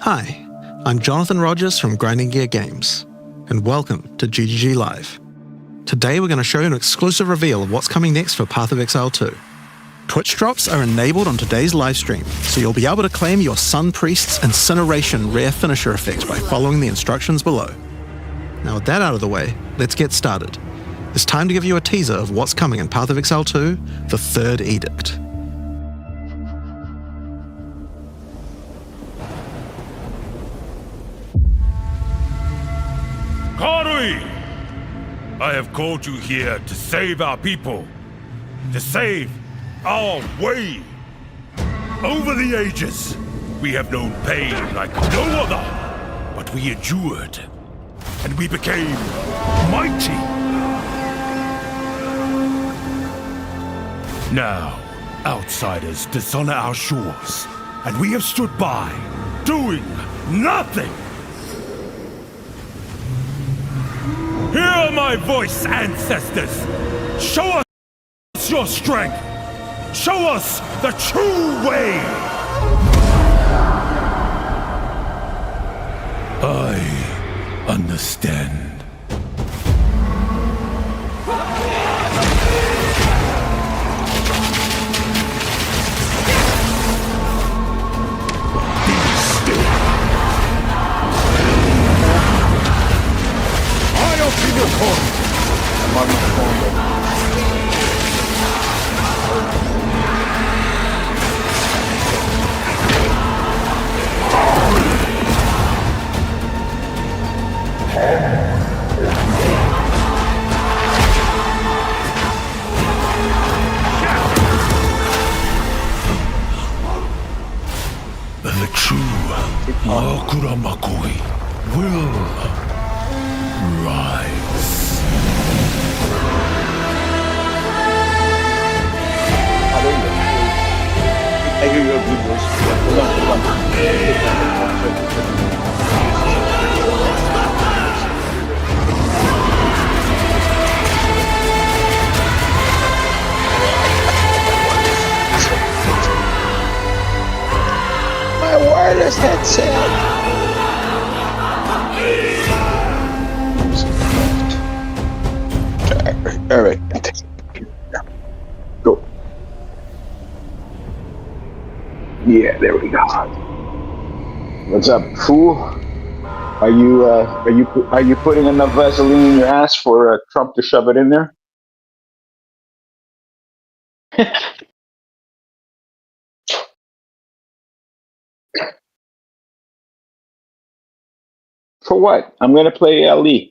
Hi, I'm Jonathan Rogers from Grinding Gear Games, and welcome to GGG Live. Today we're going to show you an exclusive reveal of what's coming next for Path of Exile 2. Twitch drops are enabled on today's livestream, so you'll be able to claim your Sun Priest's Incineration rare finisher effect by following the instructions below. Now with that out of the way, let's get started. It's time to give you a teaser of what's coming in Path of Exile 2, the Third Edict. Karui! I have called you here to save our people, to save our way. Over the ages, we have known pain like no other, but we endured, and we became mighty. Now, outsiders dishonor our shores, and we have stood by, doing nothing. Hear my voice, ancestors! Show us your strength! Show us the true way! I understand. The true Akura Makoi will rise. I hear your good voice. My wireless headset. All right. Go. Yeah, there we go. What's up, fool? Are you putting enough Vaseline in your ass for Trump to shove it in there? For what? I'm gonna play LE.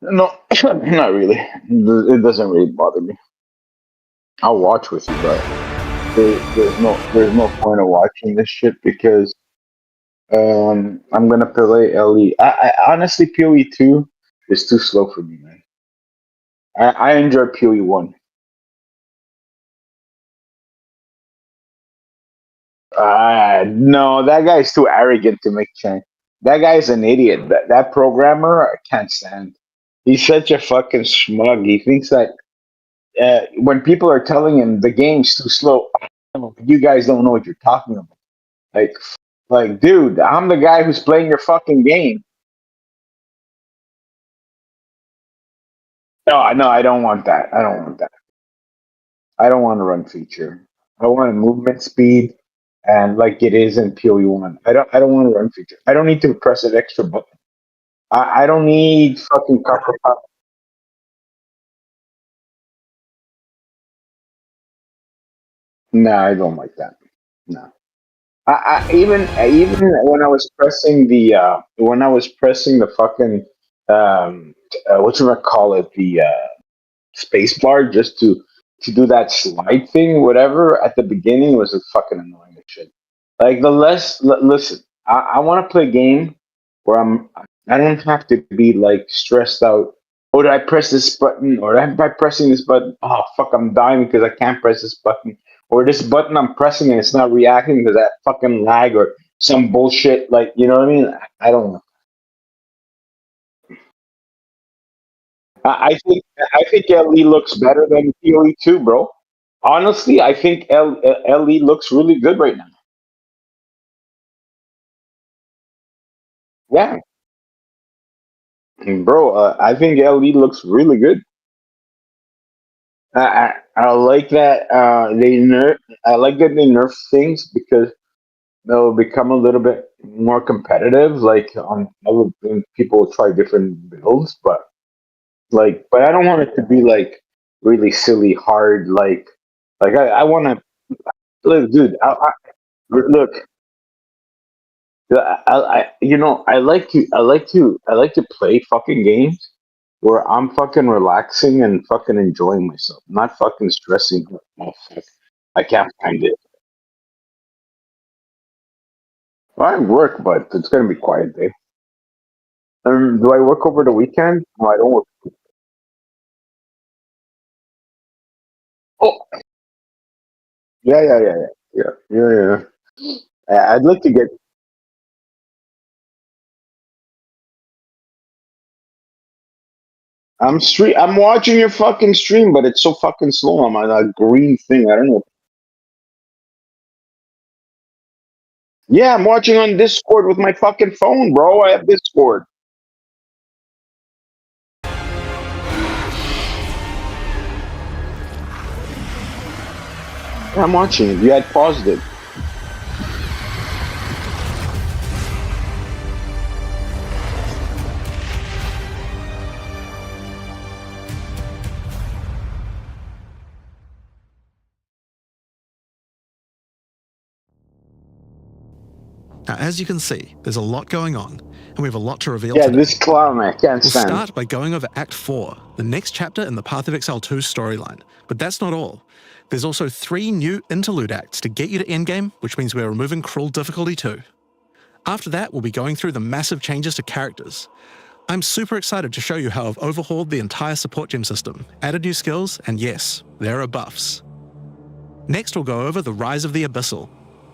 No, not really. It doesn't really bother me. I'll watch with you, but there's no point of watching this shit because I'm gonna play LE. I honestly PoE 2 is too slow for me, man. I enjoy PoE 1. No, that guy's too arrogant to make change. That guy's an idiot. That programmer, I can't stand. He's such a fucking smug. He thinks that when people are telling him the game's too slow, you guys don't know what you're talking about. Like, dude, I'm the guy who's playing your fucking game. No, I don't want that. I don't want that. I don't want a run feature. I want a movement speed and like it is in PoE 1. I don't want a run feature. I don't need to press an extra button. I don't need fucking copper pop. Nah, I don't like that. No. Even when I was pressing the fucking what you call it, the space bar just to do that slide thing, whatever, at the beginning was a fucking annoying as shit. Like listen, I want to play a game where I don't have to be like stressed out. Oh, did I press this button? Or by pressing this button, oh fuck, I'm dying because I can't press this button. Or this button I'm pressing and it's not reacting because that fucking lag or some bullshit. Like, you know what I mean? I don't know. I think LE looks better than PoE 2, bro. Honestly, I think LE looks really good right now. Yeah, bro. I think LE looks really good. I like that they nerf. I like that they nerf things because they'll become a little bit more competitive. Like on other people will try different builds, but but I don't want it to be like really silly hard. I want to look, dude. Look. I like to play fucking games where I'm fucking relaxing and fucking enjoying myself, not fucking stressing. Oh, fuck. I can't find it. Well, I work, but it's gonna be quiet day. Do I work over the weekend? No, I don't work. Oh, yeah. I'd like to get. I'm watching your fucking stream, but it's so fucking slow. I'm on a green thing. I don't know. Yeah, I'm watching on Discord with my fucking phone, bro. I have Discord. Yeah, I'm watching it. You had paused it. Now, as you can see, there's a lot going on, and we have a lot to reveal Yeah, today. this clown I can't We'll stand. start by going over Act 4, the next chapter in the Path of Exile 2 storyline. But that's not all. There's also 3 new interlude acts to get you to endgame, which means we're removing cruel difficulty too. After that, we'll be going through the massive changes to characters. I'm super excited to show you how I've overhauled the entire support gem system, added new skills, and yes, there are buffs. Next, we'll go over the Rise of the Abyssal,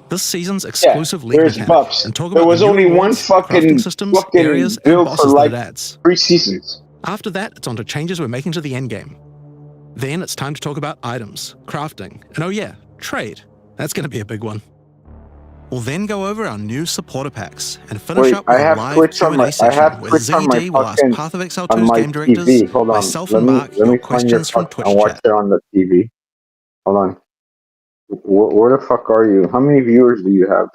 this season's Yeah, exclusive league there's mechanic, buffs. and talk There about the was new only one rewards, crafting fucking systems, areas, and build for bosses that it like adds. 3 seasons. After that, it's on to changes we're making to the endgame. Then it's time to talk about items, crafting, and oh yeah, trade. That's going to be a big one. We'll then go over our new supporter packs and finish Wait, up with a live Q&A session where ZD will ask Path of Exile on 2's my game directors, TV. Hold on. myself and Mark Let your me find your questions from fuck and Twitch watch chat. it on the TV. Hold on. Where the fuck are you? How many viewers do you have?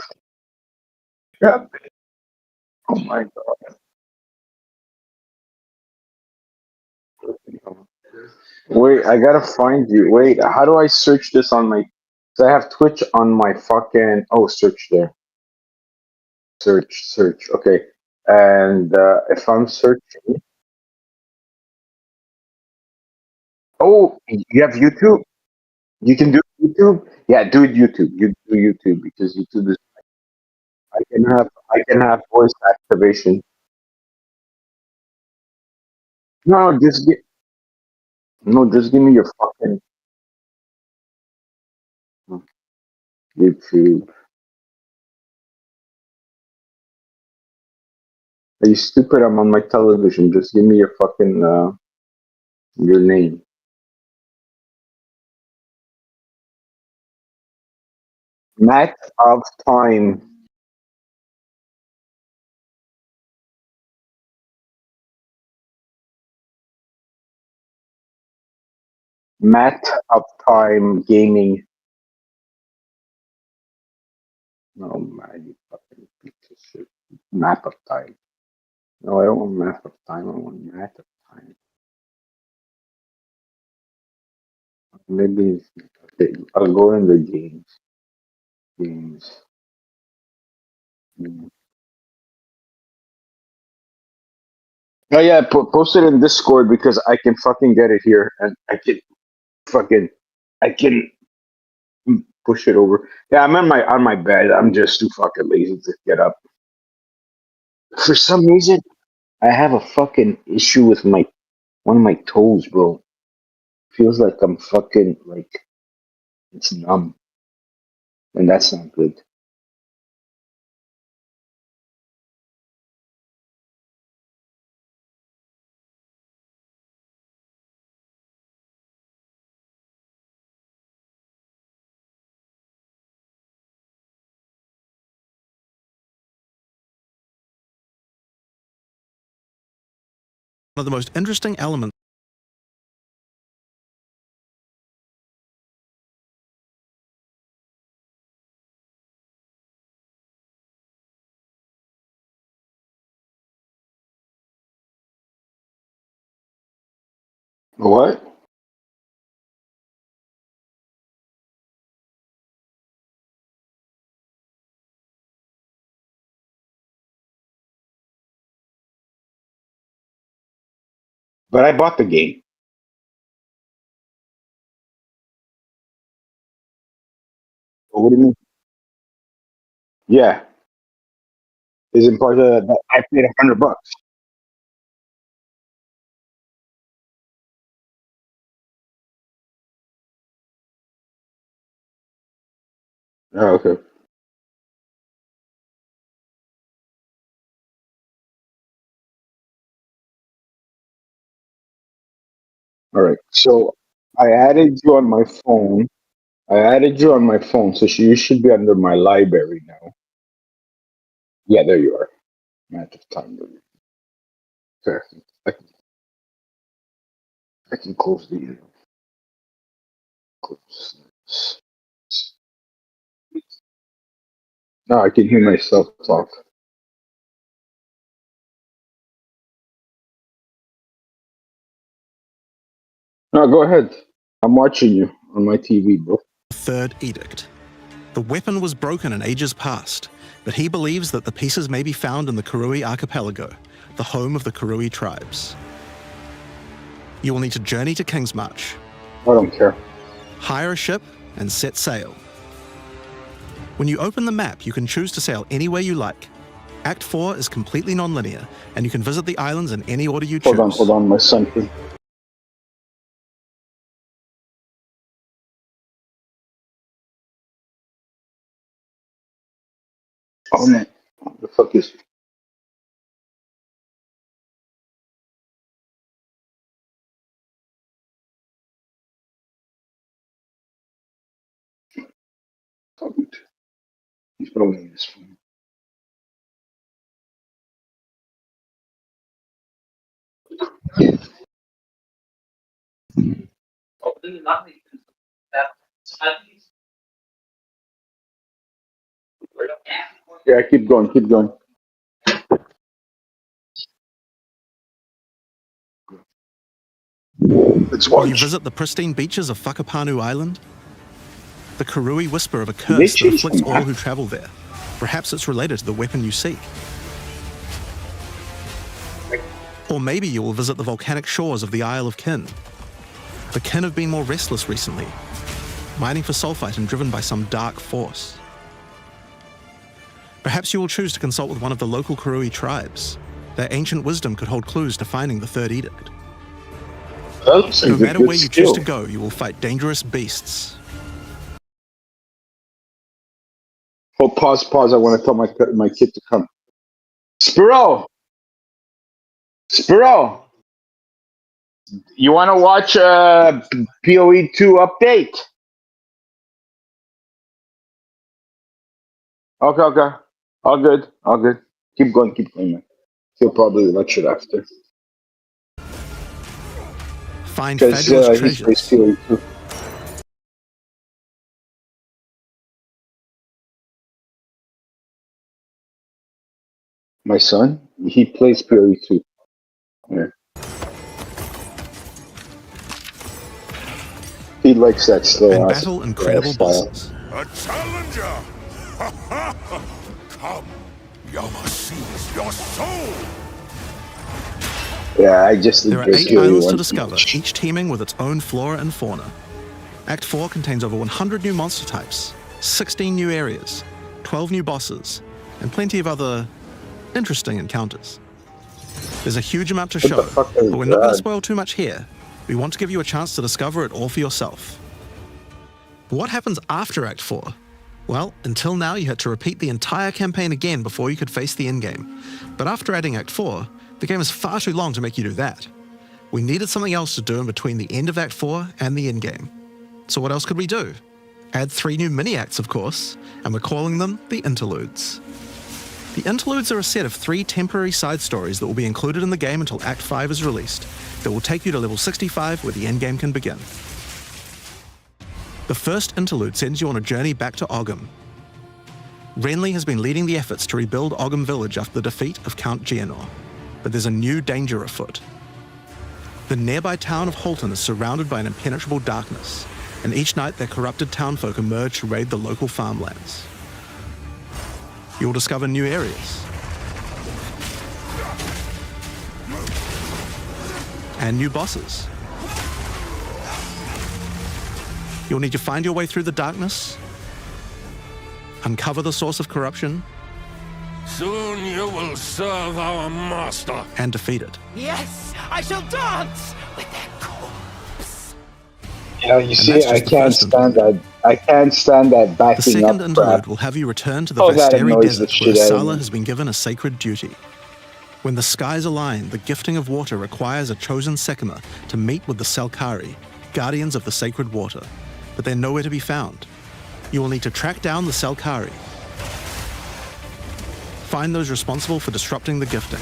Yeah. Oh my god. Wait, I gotta find you. Wait, how do I search this on my? So I have Twitch on my fucking. Oh, search there. Search. Okay. And if I'm searching, oh, you have YouTube. You can do YouTube. Yeah, do it YouTube. You do YouTube because YouTube is. I can have voice activation. No, just give me your fucking YouTube. Are you stupid? I'm on my television. Just give me your fucking your name. Matt of time. Matt of time gaming. No, man, you fucking piece of shit. Map of time. No, I don't want map of time. I want Matt of time. Maybe okay, I'll go in the games. Games. Mm. Oh yeah, post it in Discord because I can fucking get it here and fucking I can push it over. Yeah, I'm on my bed. I'm just too fucking lazy to get up. For some reason, I have a fucking issue with my one of my toes, bro. Feels like I'm fucking like it's numb, and that's not good. of the most interesting elements What? But I bought the game. What do you mean? Yeah, isn't part of that? I paid $100. Oh, okay. All right. So I added you on my phone. I added you on my phone, so you should be under my library now. Yeah, there you are. Match of time. Okay. I can, I can close the close this. No, I can hear myself talk. No, go ahead. I'm watching you on my TV, bro. third edict. The weapon was broken in ages past, but he believes that the pieces may be found in the Karui archipelago, the home of the Karui tribes. You will need to journey to Kingsmarch, I don't care. hire a ship, and set sail. When you open the map, you can choose to sail anywhere you like. Act 4 is completely non-linear, and you can visit the islands in any order you choose. Hold on, my son. Oh man, what the fuck is? Talking to? He's probably in his phone. Yeah, keep going, keep going. Let's Will you watch. visit the pristine beaches of Whakapanu Island? The Karui whisper of a They curse that changed afflicts the all map. who travel there. Perhaps it's related to the weapon you seek. Or maybe you will visit the volcanic shores of the Isle of Kin. The Kin have been more restless recently, mining for sulfite and driven by some dark force. Perhaps you will choose to consult with one of the local Karui tribes. Their ancient wisdom could hold clues to finding the third edict. That's No a matter good where you choose skill. to go, you will fight dangerous beasts. Oh, pause. I want to tell my kid to come. Spiro, Spiro, you want to watch PoE 2 update? Okay. All good. Keep going, man. He'll probably watch it after. Find Because fabulous he plays treasures. PoE 2. My son, he plays PoE 2. Yeah. He likes that slow And ass battle incredible style. bosses. A challenger! Come, Yama sees your soul! Yeah, I just There are enjoy 8 PoE islands to 1 too discover, much. each teeming with its own flora and fauna. Act 4 contains over 100 new monster types, 16 new areas, 12 new bosses, and plenty of other interesting encounters. There's a huge amount to What show, the fuck is but we're not going to that? spoil too much here. We want to give you a chance to discover it all for yourself. What happens after Act 4? Well, until now you had to repeat the entire campaign again before you could face the endgame. But after adding Act 4, the game is far too long to make you do that. We needed something else to do in between the end of Act 4 and the endgame. So what else could we do? Add 3 new mini-acts, of course, and we're calling them the interludes. The interludes are a set of 3 temporary side stories that will be included in the game until Act 5 is released, that will take you to level 65 where the endgame can begin. The first interlude sends you on a journey back to Ogham. Renly has been leading the efforts to rebuild Ogham Village after the defeat of Count Geonor, but there's a new danger afoot. The nearby town of Holton is surrounded by an impenetrable darkness, and each night their corrupted townfolk emerge to raid the local farmlands. You will discover new areas and new bosses. You'll need to find your way through the darkness, uncover the source of corruption, Soon you will serve our master. and defeat it. Yes, I shall dance with their corpse. You see, that's I just the can't first stand that. I can't stand that The backing second up interlude crap. will have you return to the Oh, that Vesteri annoys the Desert, where shit out of Sala me. has been given a sacred duty. When the skies align, the gifting of water requires a chosen Sekima to meet with the Selkari, guardians of the sacred water, but they're nowhere to be found. You will need to track down the Selkari, find those responsible for disrupting the gifting,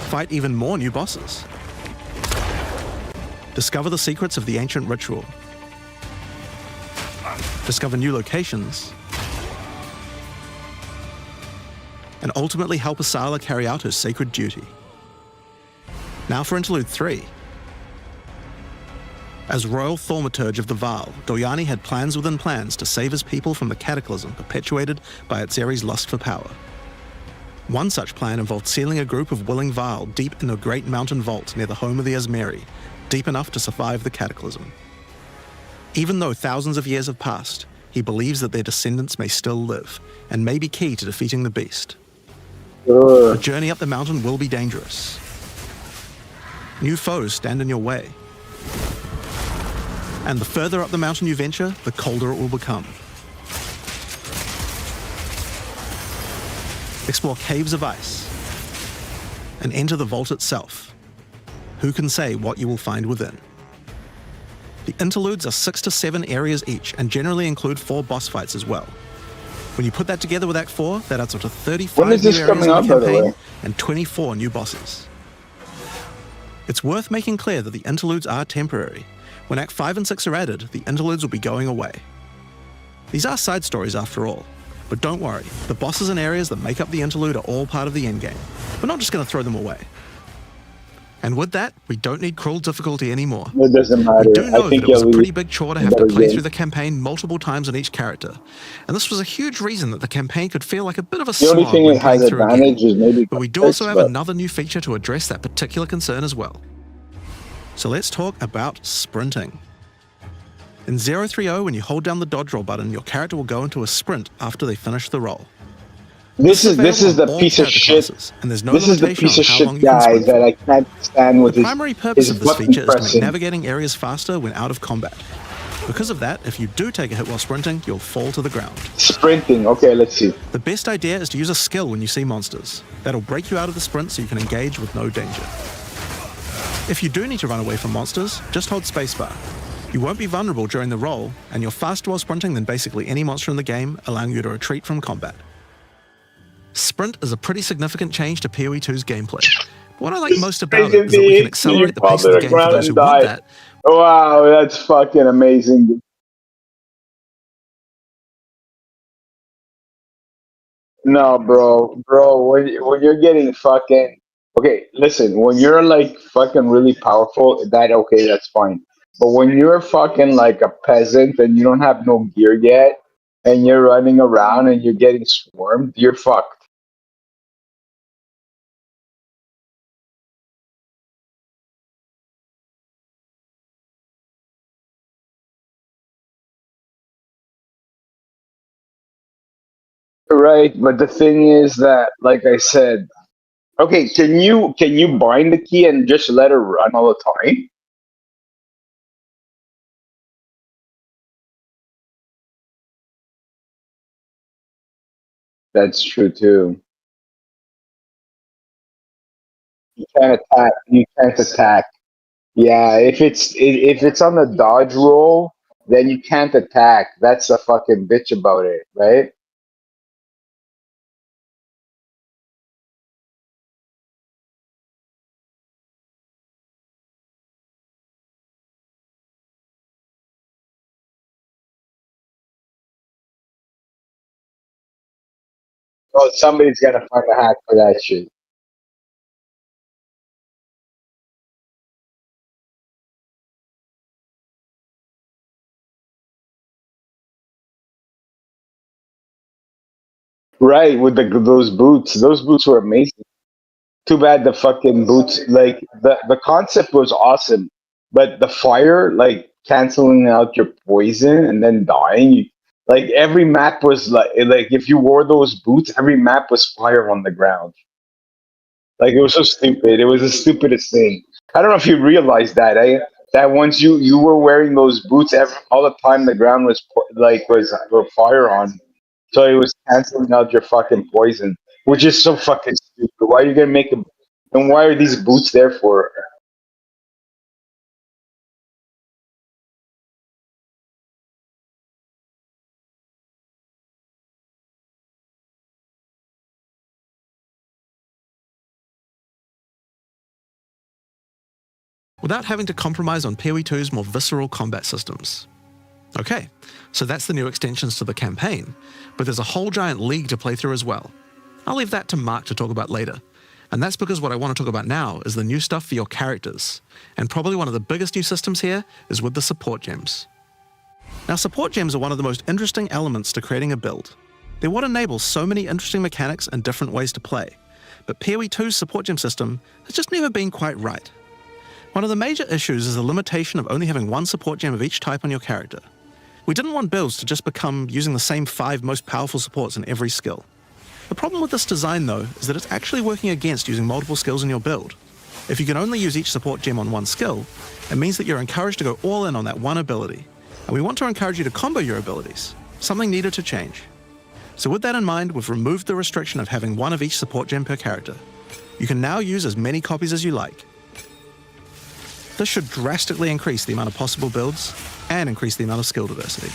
fight even more new bosses, discover the secrets of the ancient ritual, discover new locations, and ultimately help Asala carry out her sacred duty. Now for Interlude 3. As Royal Thaumaturge of the Vaal, Doyani had plans within plans to save his people from the cataclysm perpetuated by Atzeri's lust for power. One such plan involved sealing a group of willing Vaal deep in a great mountain vault near the home of the Asmeri, deep enough to survive the cataclysm. Even though thousands of years have passed, he believes that their descendants may still live, and may be key to defeating the beast. The journey up the mountain will be dangerous. New foes stand in your way. And the further up the mountain you venture, the colder it will become. Explore caves of ice and enter the vault itself. Who can say what you will find within? The interludes are 6 to 7 areas each and generally include 4 boss fights as well. When you put that together with Act 4, that adds up to 35 When is new this areas coming in the out, by the campaign way? and 24 new bosses. It's worth making clear that the interludes are temporary. When Act 5 and 6 are added, the interludes will be going away. These are side stories after all, but don't worry, the bosses and areas that make up the interlude are all part of the endgame. We're not just going to throw them away. And with that, we don't need cruel difficulty anymore. It doesn't matter. We do know I that think it was a you'll pretty leave big chore to a have to better play game. through the campaign multiple times on each character. And this was a huge reason that the campaign could feel like a bit of a The only slog thing when it has playing through again. advantage is maybe. But we do also have but another new feature to address that particular concern as well. So let's talk about sprinting. In 030, when you hold down the dodge roll button, your character will go into a sprint after they finish the roll. This is available the on all piece of character shit. classes, and there's no This is the limitation piece on of how shit long you can guy sprint that for. I can't stand with The primary purpose his of this button feature is to make pressing. navigating areas faster when out of combat. Because of that, if you do take a hit while sprinting, you'll fall to the ground. Sprinting. Okay, let's see. The best idea is to use a skill when you see monsters. That'll break you out of the sprint so you can engage with no danger. If you do need to run away from monsters, just hold spacebar. You won't be vulnerable during the roll, and you're faster while sprinting than basically any monster in the game, allowing you to retreat from combat. Sprint is a pretty significant change to PoE 2's gameplay. What I like most about it is that we can accelerate the pace of the game for those who want that. Wow, that's fucking amazing. No, bro, when you're getting fucking okay, listen, when you're like fucking really powerful, that's fine. But when you're fucking like a peasant and you don't have no gear yet, and you're running around and you're getting swarmed, you're fucked. Right, but the thing is that, like I said, okay, can you bind the key and just let her run all the time? That's true too. You can't attack. You can't attack. Yeah, if it's on the dodge roll, then you can't attack. That's the fucking bitch about it, right? Oh, somebody's gotta find a hack for that shit. Right, with those boots. Those boots were amazing. Too bad the fucking boots, like the concept was awesome, but the fire, like canceling out your poison and then dying, like every map was like if you wore those boots, every map was fire on the ground. Like it was so stupid. It was the stupidest thing. I don't know if you realized that, eh? That once you were wearing those boots all the time, the ground was was fire on, so it was canceling out your fucking poison, which is so fucking stupid. Why are you gonna make a and why are these boots there for? without having to compromise on PoE2's more visceral combat systems. Okay, so that's the new extensions to the campaign, but there's a whole giant league to play through as well. I'll leave that to Mark to talk about later, and that's because what I want to talk about now is the new stuff for your characters, and probably one of the biggest new systems here is with the support gems. Now, support gems are one of the most interesting elements to creating a build. They're what enables so many interesting mechanics and different ways to play, but PoE2's support gem system has just never been quite right. One of the major issues is the limitation of only having one support gem of each type on your character. We didn't want builds to just become using the same 5 most powerful supports in every skill. The problem with this design, though, is that it's actually working against using multiple skills in your build. If you can only use each support gem on one skill, it means that you're encouraged to go all in on that one ability, and we want to encourage you to combo your abilities, something needed to change. So with that in mind, we've removed the restriction of having one of each support gem per character. You can now use as many copies as you like. This should drastically increase the amount of possible builds and increase the amount of skill diversity.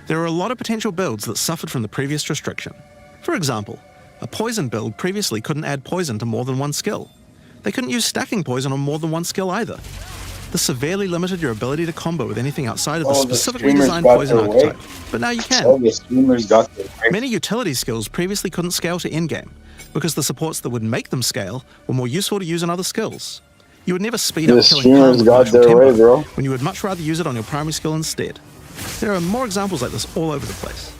There are a lot of potential builds that suffered from the previous restriction. For example, a poison build previously couldn't add poison to more than one skill. They couldn't use stacking poison on more than one skill either. This severely limited your ability to combo with anything outside of the specifically designed poison archetype, but now you can. The streamers got their way. Many utility skills previously couldn't scale to endgame, because the supports that would make them scale were more useful to use on other skills. You would never speed The up killing streamers Khan with got martial their tempo, way, bro. when you would much rather use it on your primary skill instead. There are more examples like this all over the place.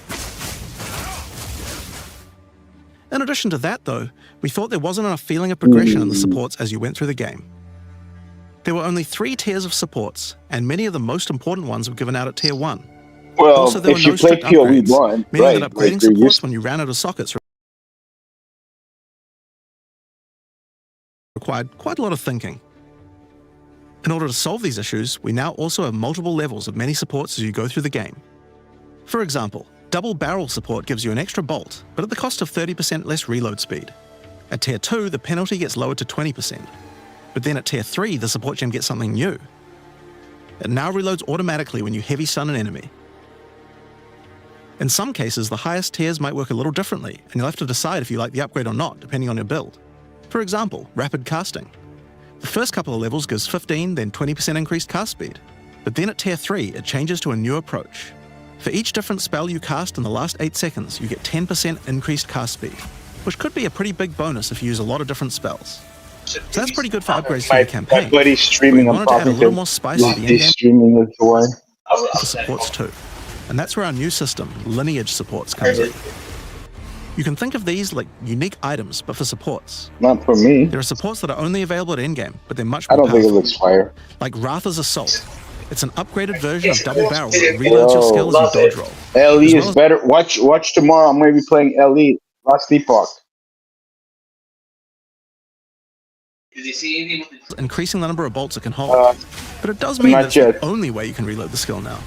In addition to that, though, we thought there wasn't enough feeling of progression in the supports as you went through the game. There were only 3 tiers of supports, and many of the most important ones were given out at Tier 1. Well, Also, there were if no you play strict PoE upgrades, one, meaning right? that upgrading like you're supports used- when you ran out of sockets required quite a lot of thinking. In order to solve these issues, we now also have multiple levels of many supports as you go through the game. For example, double barrel support gives you an extra bolt, but at the cost of 30% less reload speed. At Tier 2, the penalty gets lowered to 20%. But then at Tier 3, the support gem gets something new. It now reloads automatically when you heavy stun an enemy. In some cases, the highest tiers might work a little differently, and you'll have to decide if you like the upgrade or not, depending on your build. For example, rapid casting. The first couple of levels gives 15, then 20% increased cast speed. But then at Tier 3, it changes to a new approach. For each different spell you cast in the last 8 seconds, you get 10% increased cast speed, which could be a pretty big bonus if you use a lot of different spells. So that's pretty good for upgrades for your campaign. My buddy's streaming. We I'm wanted to add a probably little more spice to the he's in-game streaming with the one. for supports too. And that's where our new system, lineage supports, comes in. You can think of these like unique items, but for supports. Not for me. There are supports that are only available at endgame, but they're much I more don't think it powerful. looks fire. Like Ratha's Assault. It's an upgraded version of Double Barrel that reloads your skill as you dodge roll. LE As well is as- better. Watch tomorrow. I'm going to be playing LE. Last Epoch. increasing the number of bolts it can hold. But it does not mean that's yet. the only way you can reload the skill now.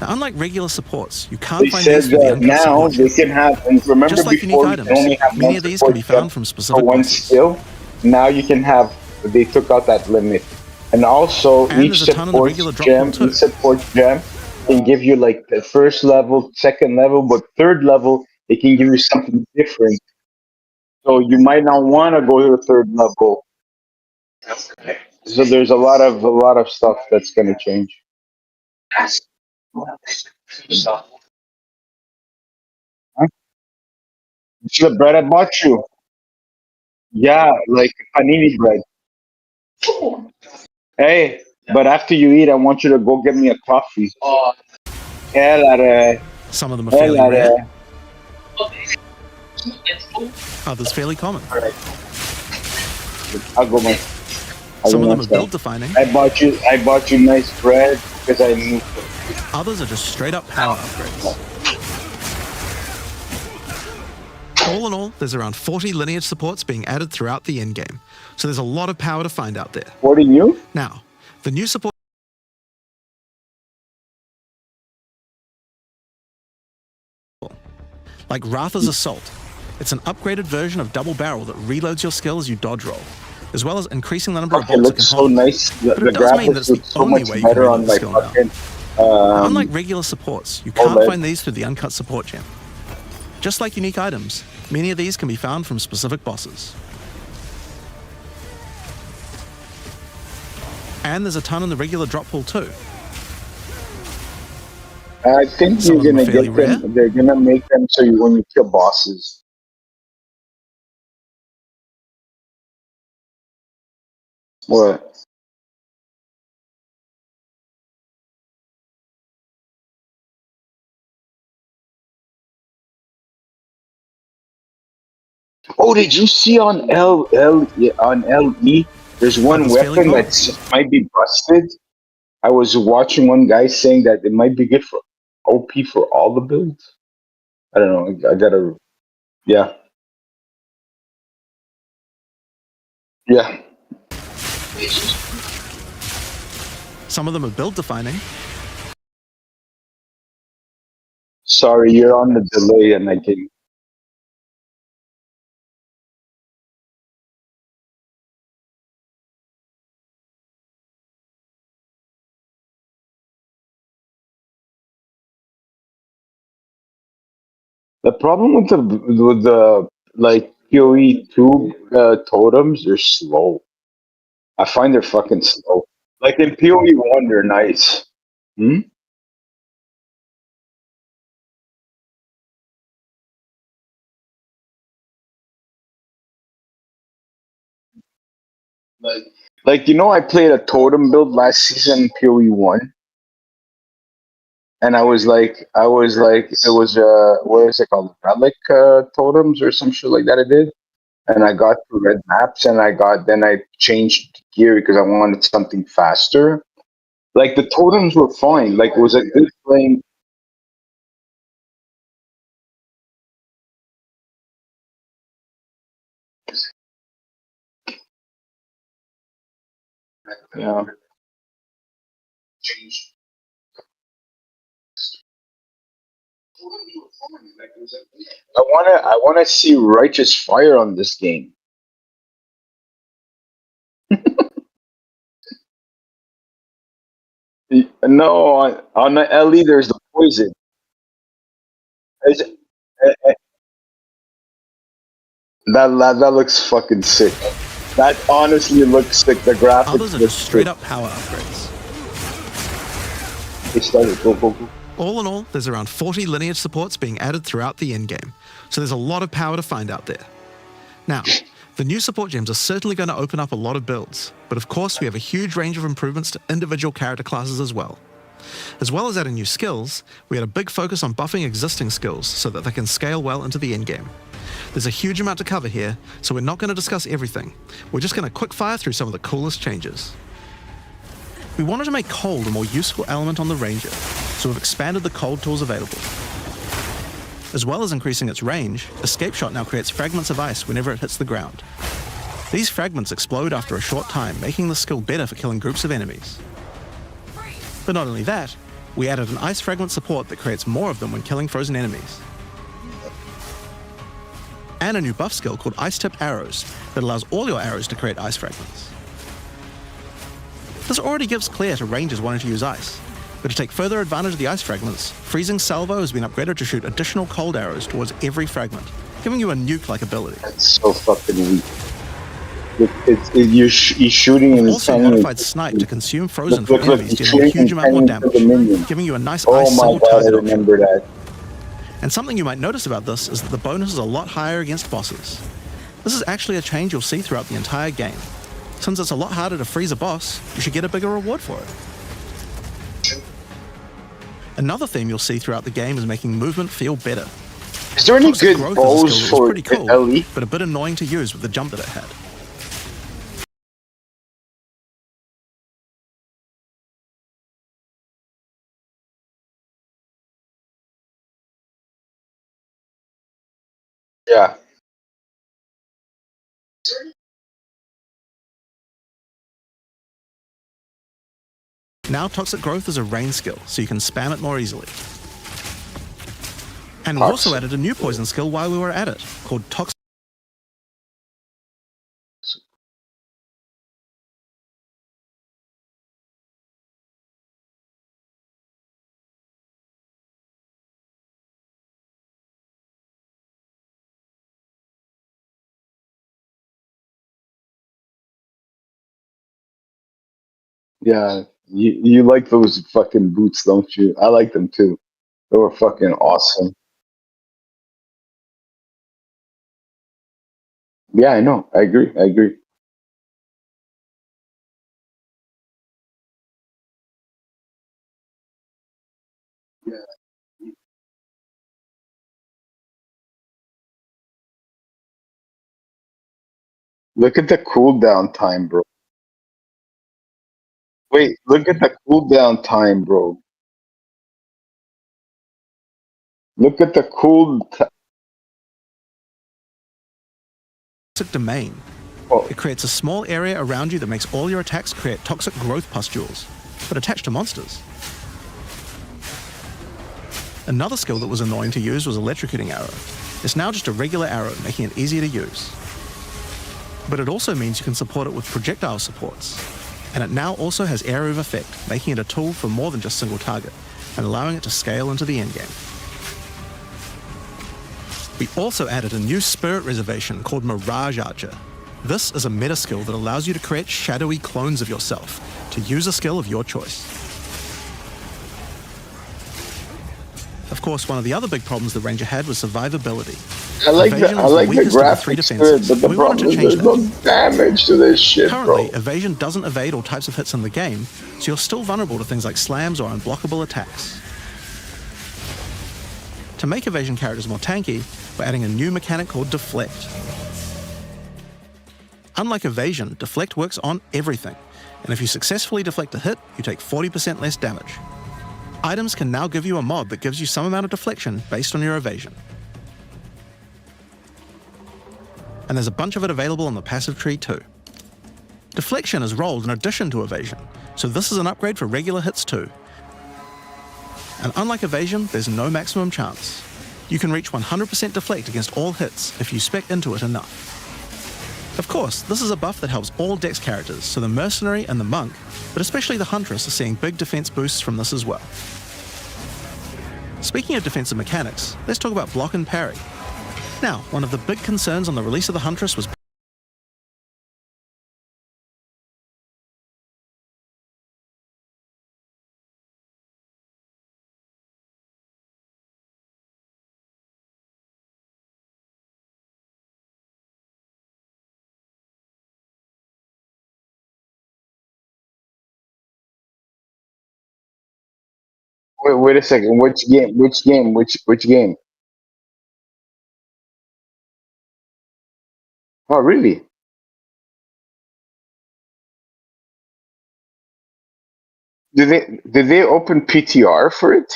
Now, unlike regular supports, you can't They find said these for the that uncut now support they gem. can have, and remember Just like unique before you items, can only have many one of these can be support found gem from for specific one bosses. skill. Now you can have, they took out that limit. And also And each there's a ton in the support regular drop gem, pool too. each support gem can give you like the first level, second level, but third level, it can give you something different. So you might not want to go to the third level. So there's a lot of stuff that's gonna change. It's the bread I bought you. Yeah, like panini bread. Hey, but after you eat, I want you to go get me a coffee. Hell, Some of them are fairly rare, hell, others fairly common. all right, I'll go my. Some of them are build-defining, I bought you nice bread because I knew. others are just straight-up power upgrades. All in all, there's around 40 lineage supports being added throughout the endgame, so there's a lot of power to find out there. What are you? Now, the new support like Ratha's Assault. It's an upgraded version of Double Barrel that reloads your skill as you dodge roll, as well as increasing the number of It bolts it looks can so hold. nice. The But it does mean that graphics it's the look so only much way you can better reload on the my skill now. fucking. Unlike regular supports, you can't OLED. find these through the uncut support gem. Just like unique items, many of these can be found from specific bosses. And there's a ton in the regular drop pool too. I think Some you're of them are gonna fairly get them. rare. They're gonna make them so you when you kill bosses. What? Oh, did you see on on LE? There's one Others fairly weapon common. that might be busted. I was watching one guy saying that it might be good for OP for all the builds. I don't know. I gotta. Yeah. Yeah. Some of them are build defining, Sorry, you're on the delay, and I can. The problem with the like PoE 2 totems, they're slow. I find they're fucking slow. Like in PoE 1, they're nice. Hmm? Like, I played a totem build last season in PoE 1, and it was what is it called, relic totems or some shit like that. I did, and I got to red maps, and then I changed gear because I wanted something faster. Like the totems were fine. Like it was a good playing. Yeah. I wanna see righteous fire on this game. No, on the LE there's the poison. Is- that looks fucking sick. That honestly looks sick. The graphics others are look just straight sick. up power upgrades. It started. Go. All in all, there's around 40 lineage supports being added throughout the endgame, so there's a lot of power to find out there. Now, the new support gems are certainly going to open up a lot of builds, but of course we have a huge range of improvements to individual character classes as well. As well as adding new skills, we had a big focus on buffing existing skills so that they can scale well into the endgame. There's a huge amount to cover here, so we're not going to discuss everything. We're just going to quick fire through some of the coolest changes. We wanted to make cold a more useful element on the Ranger, so we've expanded the cold tools available. As well as increasing its range, Escape Shot now creates fragments of ice whenever it hits the ground. These fragments explode after a short time, making the skill better for killing groups of enemies. But not only that, we added an ice fragment support that creates more of them when killing frozen enemies. And a new buff skill called Ice Tipped Arrows that allows all your arrows to create ice fragments. This already gives clear to rangers wanting to use ice, but to take further advantage of the ice fragments, Freezing Salvo has been upgraded to shoot additional cold arrows towards every fragment, giving you a nuke-like ability. That's so fucking weak. You're shooting and Also sending- modified Snipe to consume frozen Look, from enemies, you're dealing a shooting huge and amount more sending to the damage, minions. giving you a nice Oh ice my soul god, I target option. remember that. And something you might notice about this is that the bonus is a lot higher against bosses. This is actually a change you'll see throughout the entire game. Since it's a lot harder to freeze a boss, you should get a bigger reward for it. Another theme you'll see throughout the game is making movement feel better. Is there any Toxic good growth bows is a skill that was for pretty cool, Ellie? but a bit annoying to use with the jump that it had. Yeah. Now Toxic Growth is a range skill, so you can spam it more easily. And we also added a new poison skill while we were at it, called Toxic. Yeah. You like those fucking boots, don't you? I like them too. They were fucking awesome. Yeah, I know. I agree. I agree. Look at the cooldown time, bro. Wait, look at the cooldown time, bro. Look at the Domain. Oh, It creates a small area around you that makes all your attacks create toxic growth pustules, but attached to monsters. Another skill that was annoying to use was Electrocuting Arrow. It's now just a regular arrow, making it easier to use. But it also means you can support it with projectile supports. And it now also has Area of Effect, making it a tool for more than just single target, and allowing it to scale into the endgame. We also added a new spirit reservation called Mirage Archer. This is a meta skill that allows you to create shadowy clones of yourself to use a skill of your choice. Of course, one of the other big problems the Ranger had was survivability. I like Evasion the was the weakest of the three graphics to it, defenses, but the and we wanted problem to is change there's that. no damage to this shit, Currently, bro. evasion doesn't evade all types of hits in the game, so you're still vulnerable to things like slams or unblockable attacks. To make evasion characters more tanky, we're adding a new mechanic called Deflect. Unlike evasion, Deflect works on everything, and if you successfully deflect a hit, you take 40% less damage. Items can now give you a mod that gives you some amount of deflection based on your evasion. And there's a bunch of it available on the passive tree too. Deflection is rolled in addition to evasion, so this is an upgrade for regular hits too. And unlike evasion, there's no maximum chance. You can reach 100% deflect against all hits if you spec into it enough. Of course, this is a buff that helps all Dex characters, so the Mercenary and the Monk, but especially the Huntress, are seeing big defense boosts from this as well. Speaking of defensive mechanics, let's talk about block and parry. Now, one of the big concerns on the release of the Huntress was Wait a second. Which game? Which game? Which game? Oh, really? Did they open PTR for it?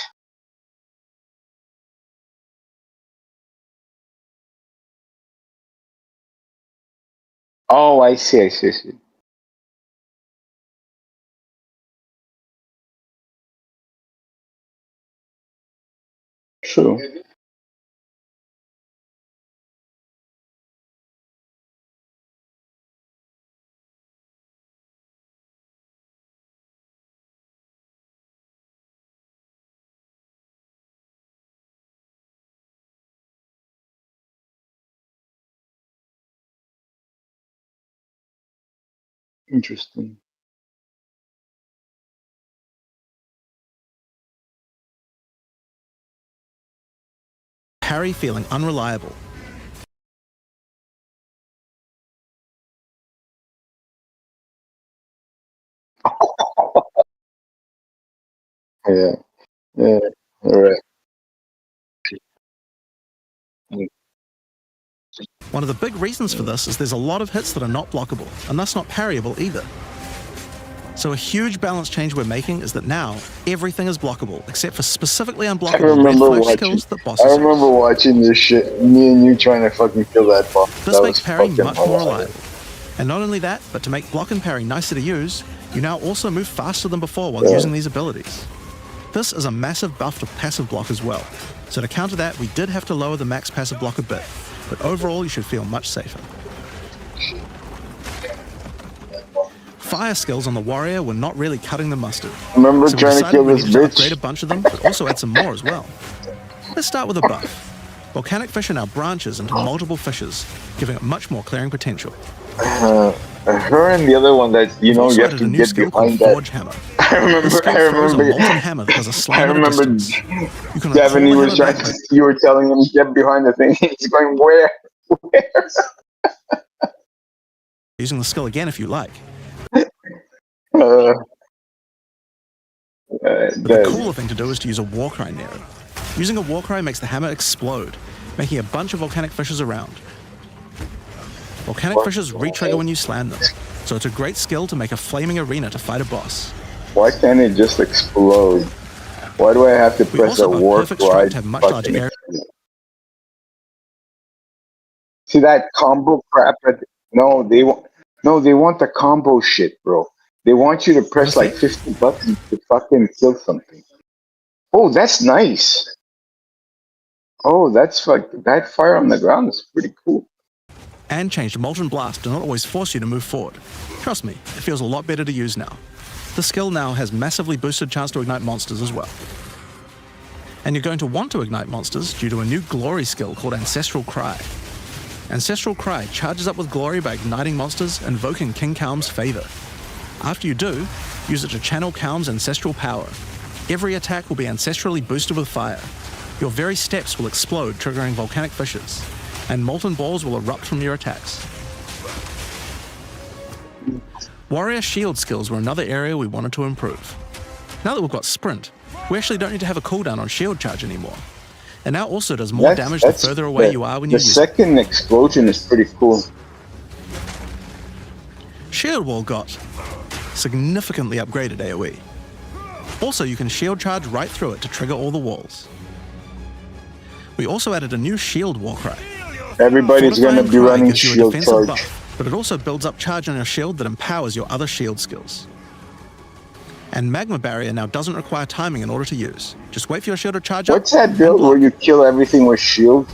Oh, I see. I see. I see. True. Interesting. parry feeling unreliable. Yeah, yeah, right. One of the big reasons for this is there's a lot of hits that are not blockable, and thus not parryable either. So a huge balance change we're making is that now everything is blockable, except for specifically unblockable red flash skills that bosses I use. remember watching this shit. Me and you trying to fucking kill that boss. This That makes was parry fucking much more hilarious. reliable. And not only that, but to make block and parry nicer to use, you now also move faster than before while using these abilities. This is a massive buff to passive block as well. So to counter that, we did have to lower the max passive block a bit, but overall you should feel much safer. Fire skills on the warrior were not really cutting the mustard. Remember So we trying to decided kill we this needed to upgrade a bitch? bunch of them, but also add some more as well. Let's start with a buff. Volcanic fish are now branches into multiple fishes, giving it much more clearing potential. Her and the other one that you We've know also you have added to a new get skill called behind that. Forge Hammer. I This skill throws a molten hammer that does a I slam at a remember distance. You can Devin, he recall the was hammer trying back to, you were telling him get behind the thing. He's going, where? using the skill again if you like. Uh, But the cooler thing to do is to use a war cry near it. Using a war cry makes the hammer explode, making a bunch of volcanic fishes around. Volcanic fishes re-trigger when you slam them, so it's a great skill to make a flaming arena to fight a boss. Why can't it just explode? Why do I have to We press also a buff war perfect cry? strike to have much larger fucking area. explode? See that combo crap? No, they want. No, they want the combo shit, bro. They want you to press like 50 buttons to fucking kill something. Oh, that's nice. Oh, that's like that fire on the ground is pretty cool. And changed Molten Blast to not always force you to move forward. Trust me, it feels a lot better to use now. The skill now has massively boosted chance to ignite monsters as well. And you're going to want to ignite monsters due to a new glory skill called Ancestral Cry. Ancestral Cry charges up with glory by igniting monsters, invoking King Kaum's favor. After you do, use it to channel Kaum's ancestral power. Every attack will be ancestrally boosted with fire. Your very steps will explode, triggering volcanic fishes, and molten balls will erupt from your attacks. Warrior shield skills were another area we wanted to improve. Now that we've got sprint, we actually don't need to have a cooldown on shield charge anymore. It now also does more damage the further away you are when you use it. The second explosion is pretty cool. Shield Wall got significantly upgraded AoE. Also, you can shield charge right through it to trigger all the walls. We also added a new shield war cry. Everybody's gonna be Fortifying Cry running gives you a shield defensive charge. buff, but it also builds up charge on your shield that empowers your other shield skills. And Magma Barrier now doesn't require timing in order to use. Just wait for your shield to charge up. What's that and build block. where you kill everything with shield?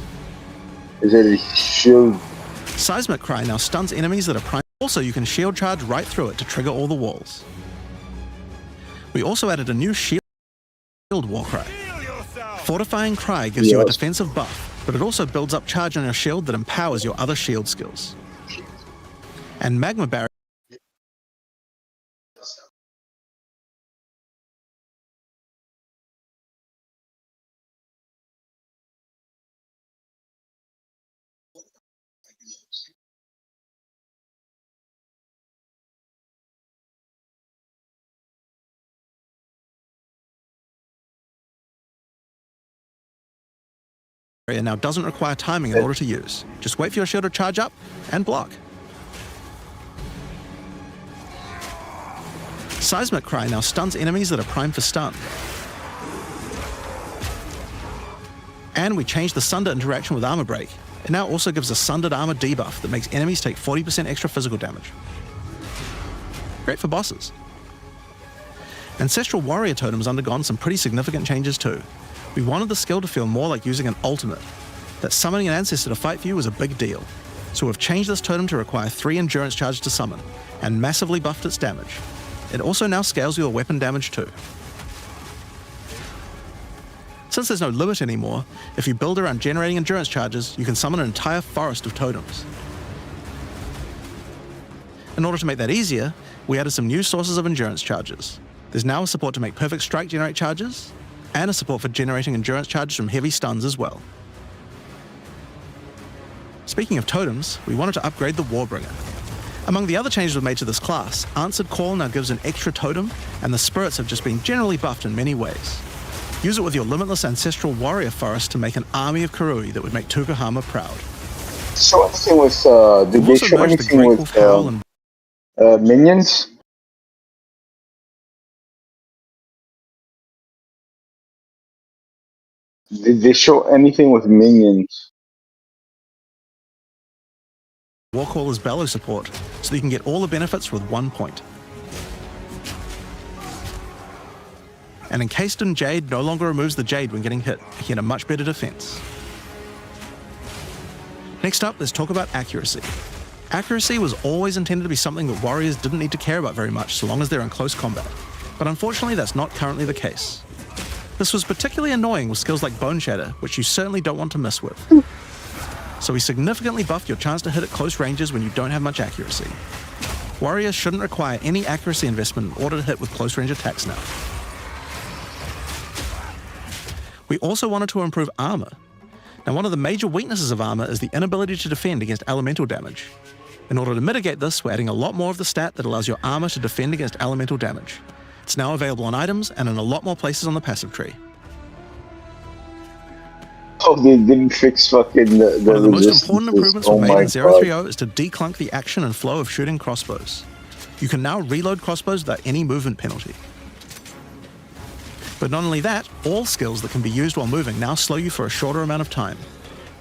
Is it a shield? Seismic Cry now stuns enemies that are prime. Also, you can shield charge right through it to trigger all the walls. We also added a new shield war cry. Fortifying Cry gives you a defensive buff, but it also builds up charge on your shield that empowers your other shield skills. And Magma Barrier now doesn't require timing in order to use. Just wait for your shield to charge up and block. Seismic Cry now stuns enemies that are primed for stun. And we changed the Sunder interaction with Armor Break. It now also gives a Sundered Armor debuff that makes enemies take 40% extra physical damage. Great for bosses. Ancestral Warrior Totem has undergone some pretty significant changes too. We wanted the skill to feel more like using an ultimate. That summoning an ancestor to fight for you was a big deal. So we've changed this totem to require 3 endurance charges to summon, and massively buffed its damage. It also now scales your weapon damage too. Since there's no limit anymore, if you build around generating endurance charges, you can summon an entire forest of totems. In order to make that easier, we added some new sources of endurance charges. There's now a support to make Perfect Strike generate charges, and a support for generating endurance charges from heavy stuns as well. Speaking of totems, we wanted to upgrade the Warbringer. Among the other changes we've made to this class, Answered Call now gives an extra totem, and the spirits have just been generally buffed in many ways. Use it with your limitless ancestral warrior forest to make an army of Karui that would make Tukahama proud. So anything with did they show anything with minions? Did they show anything with minions? Warcaller's Bellow support, so that you can get all the benefits with 1 point. And Encased in Jade no longer removes the Jade when getting hit, making it a much better defense. Next up, let's talk about accuracy. Accuracy was always intended to be something that warriors didn't need to care about very much so long as they're in close combat. But unfortunately, that's not currently the case. This was particularly annoying with skills like Bone Shatter, which you certainly don't want to mess with. So we significantly buffed your chance to hit at close ranges when you don't have much accuracy. Warriors shouldn't require any accuracy investment in order to hit with close range attacks now. We also wanted to improve armor. Now, one of the major weaknesses of armor is the inability to defend against elemental damage. In order to mitigate this, we're adding a lot more of the stat that allows your armor to defend against elemental damage. It's now available on items and in a lot more places on the passive tree. Oh, they didn't fix fucking the One of the most important improvements we made in 030 God. is to declunk the action and flow of shooting crossbows. You can now reload crossbows without any movement penalty. But not only that, all skills that can be used while moving now slow you for a shorter amount of time.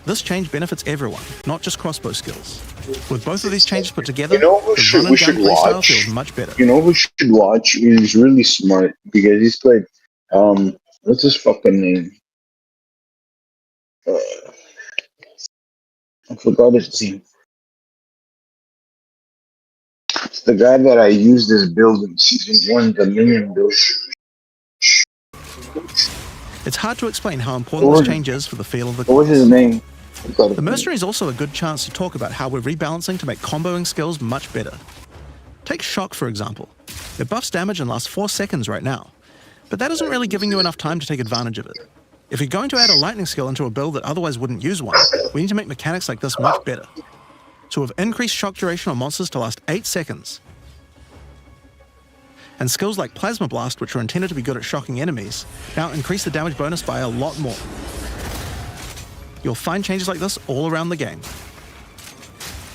This change benefits everyone, not just crossbow skills. With both of these changes put together, You know who the run and gun playstyle watch? feels much better. You know who should watch? He's really smart because he's like, what's his fucking name? I forgot his name. It's the guy that I used as build in season 1, the minion build. It's hard to explain how important this change is for the feel of the What was class. his name? The Mercenary is also a good chance to talk about how we're rebalancing to make comboing skills much better. Take Shock, for example. It buffs damage and lasts 4 seconds right now, but that isn't really giving you enough time to take advantage of it. If you're going to add a lightning skill into a build that otherwise wouldn't use one, we need to make mechanics like this much better. So we've increased shock duration on monsters to last 8 seconds. And skills like Plasma Blast, which are intended to be good at shocking enemies, now increase the damage bonus by a lot more. You'll find changes like this all around the game.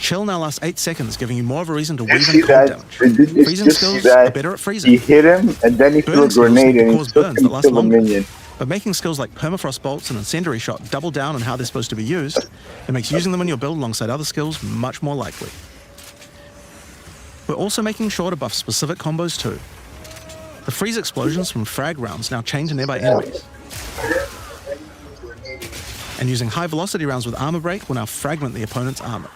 Chill now lasts 8 seconds, giving you more of a reason to weave in cold damage. Freezing skills are better at freezing. He hit him, and then he threw a grenade and he cause took burns him that last to the longer. minion. But making skills like Permafrost Bolts and Incendiary Shot double down on how they're supposed to be used, it makes using them in your build alongside other skills much more likely. We're also making sure to buff specific combos too. The freeze explosions from frag rounds now chain to nearby enemies. And using high velocity rounds with armor break will now fragment the opponent's armor.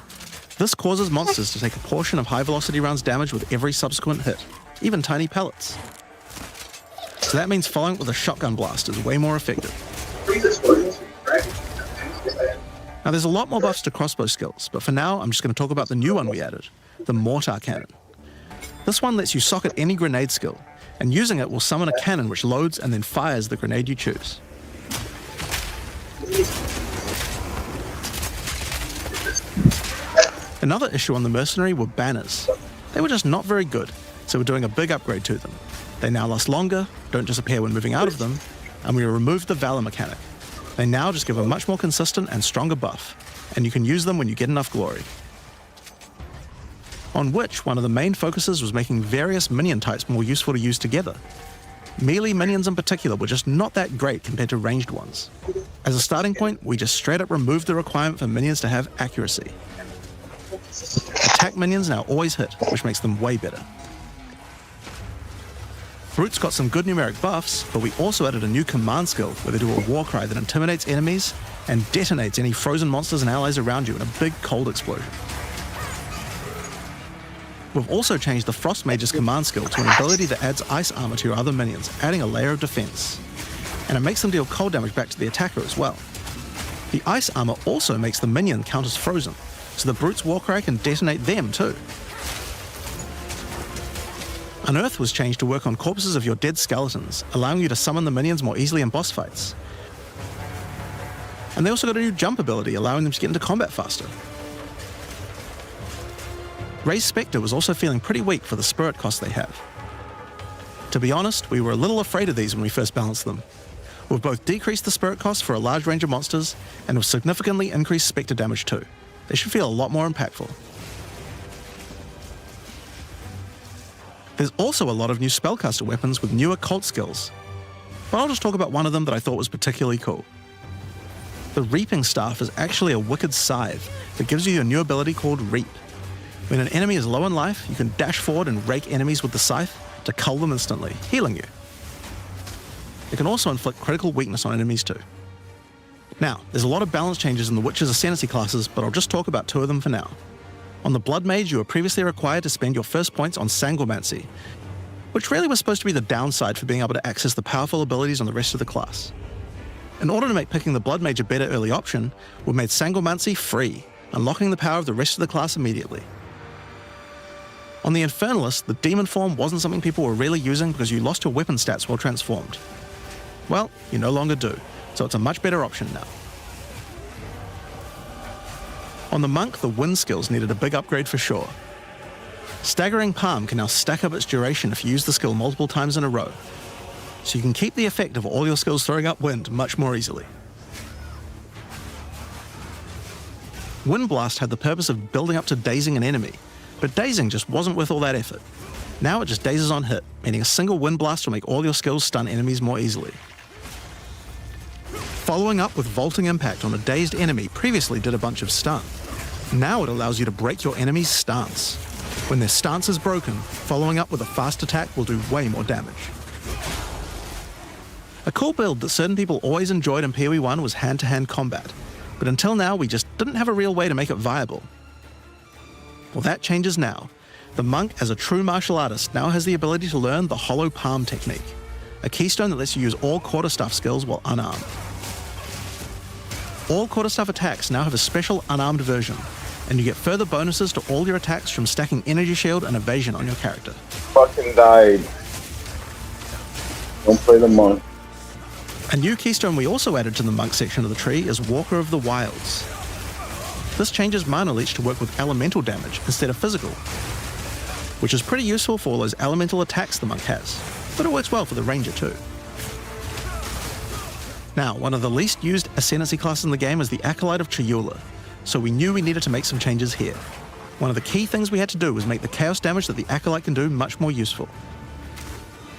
This causes monsters to take a portion of high velocity rounds damage with every subsequent hit, even tiny pellets. So that means following it with a shotgun blast is way more effective. Now there's a lot more buffs to crossbow skills, but for now I'm just going to talk about the new one we added, the Mortar Cannon. This one lets you socket any grenade skill, and using it will summon a cannon which loads and then fires the grenade you choose. Another issue on the Mercenary were banners. They were just not very good, so we're doing a big upgrade to them. They now last longer, don't disappear when moving out of them, and we removed the Valor mechanic. They now just give a much more consistent and stronger buff, and you can use them when you get enough glory. On which, one of the main focuses was making various minion types more useful to use together. Melee minions in particular were just not that great compared to ranged ones. As a starting point, we just straight up removed the requirement for minions to have accuracy. Attack minions now always hit, which makes them way better. Brutes got some good numeric buffs, but we also added a new command skill where they do a war cry that intimidates enemies and detonates any frozen monsters and allies around you in a big cold explosion. We've also changed the Frost Mage's command skill to an ability that adds ice armor to your other minions, adding a layer of defense. And it makes them deal cold damage back to the attacker as well. The ice armor also makes the minion count as frozen, so the Brute's Warcry can detonate them too. Unearth was changed to work on corpses of your dead skeletons, allowing you to summon the minions more easily in boss fights. And they also got a new jump ability, allowing them to get into combat faster. Ray's Spectre was also feeling pretty weak for the spirit cost they have. To be honest, we were a little afraid of these when we first balanced them. We've both decreased the spirit cost for a large range of monsters, and we've significantly increased Spectre damage too. They should feel a lot more impactful. There's also a lot of new spellcaster weapons with newer cult skills, but I'll just talk about one of them that I thought was particularly cool. The Reaping Staff is actually a wicked scythe that gives you a new ability called Reap. When an enemy is low in life, you can dash forward and rake enemies with the scythe to cull them instantly, healing you. It can also inflict critical weakness on enemies too. Now, there's a lot of balance changes in the Witch's Ascendancy classes, but I'll just talk about 2 of them for now. On the Blood Mage, you were previously required to spend your first points on Sanguimancy, which really was supposed to be the downside for being able to access the powerful abilities on the rest of the class. In order to make picking the Blood Mage a better early option, we made Sanguimancy free, unlocking the power of the rest of the class immediately. On the Infernalist, the Demon form wasn't something people were really using because you lost your weapon stats while transformed. Well, you no longer do, so it's a much better option now. On the Monk, the Wind skills needed a big upgrade for sure. Staggering Palm can now stack up its duration if you use the skill multiple times in a row, so you can keep the effect of all your skills throwing up wind much more easily. Wind Blast had the purpose of building up to dazing an enemy, but dazing just wasn't worth all that effort. Now it just dazes on hit, meaning a single Wind Blast will make all your skills stun enemies more easily. Following up with Vaulting Impact on a dazed enemy previously did a bunch of stun. Now it allows you to break your enemy's stance. When their stance is broken, following up with a fast attack will do way more damage. A cool build that certain people always enjoyed in PoE 1 was hand-to-hand combat, but until now we just didn't have a real way to make it viable. Well, that changes now. The Monk, as a true martial artist, now has the ability to learn the Hollow Palm technique, a keystone that lets you use all quarterstaff skills while unarmed. All quarterstaff attacks now have a special unarmed version, and you get further bonuses to all your attacks from stacking Energy Shield and Evasion on your character. Fucking died. Don't play the Monk. A new keystone we also added to the Monk section of the tree is Walker of the Wilds. This changes Mana Leech to work with elemental damage instead of physical, which is pretty useful for all those elemental attacks the Monk has, but it works well for the Ranger too. Now, one of the least used Ascendancy classes in the game is the Acolyte of Chayula, so we knew we needed to make some changes here. One of the key things we had to do was make the chaos damage that the Acolyte can do much more useful.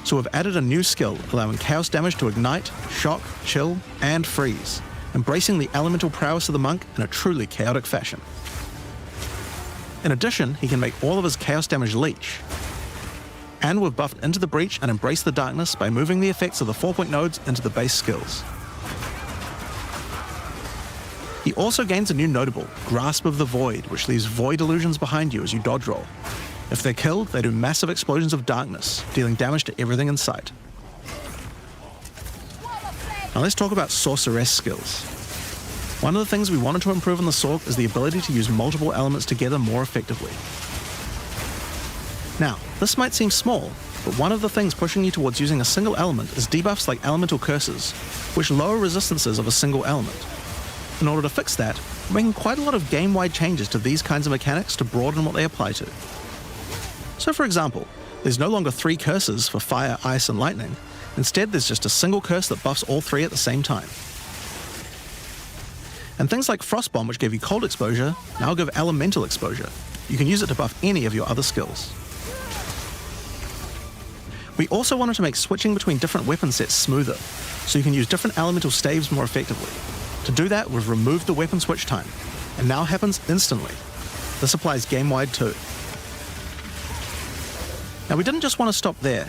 So we've added a new skill, allowing chaos damage to ignite, shock, chill, and freeze, embracing the elemental prowess of the Monk in a truly chaotic fashion. In addition, he can make all of his chaos damage leech. And we've buffed Into the Breach and Embrace the Darkness by moving the effects of the 4-point nodes into the base skills. He also gains a new notable, Grasp of the Void, which leaves void illusions behind you as you dodge roll. If they're killed, they do massive explosions of darkness, dealing damage to everything in sight. Now let's talk about Sorceress skills. One of the things we wanted to improve on the Sorc is the ability to use multiple elements together more effectively. Now, this might seem small, but one of the things pushing you towards using a single element is debuffs like Elemental Curses, which lower resistances of a single element. In order to fix that, we're making quite a lot of game-wide changes to these kinds of mechanics to broaden what they apply to. So for example, there's no longer 3 curses for fire, ice, and lightning. Instead, there's just a single curse that buffs all 3 at the same time. And things like Frostbomb, which gave you cold exposure, now give elemental exposure. You can use it to buff any of your other skills. We also wanted to make switching between different weapon sets smoother, so you can use different elemental staves more effectively. To do that, we've removed the weapon switch time, and now happens instantly. This applies game-wide too. Now we didn't just want to stop there.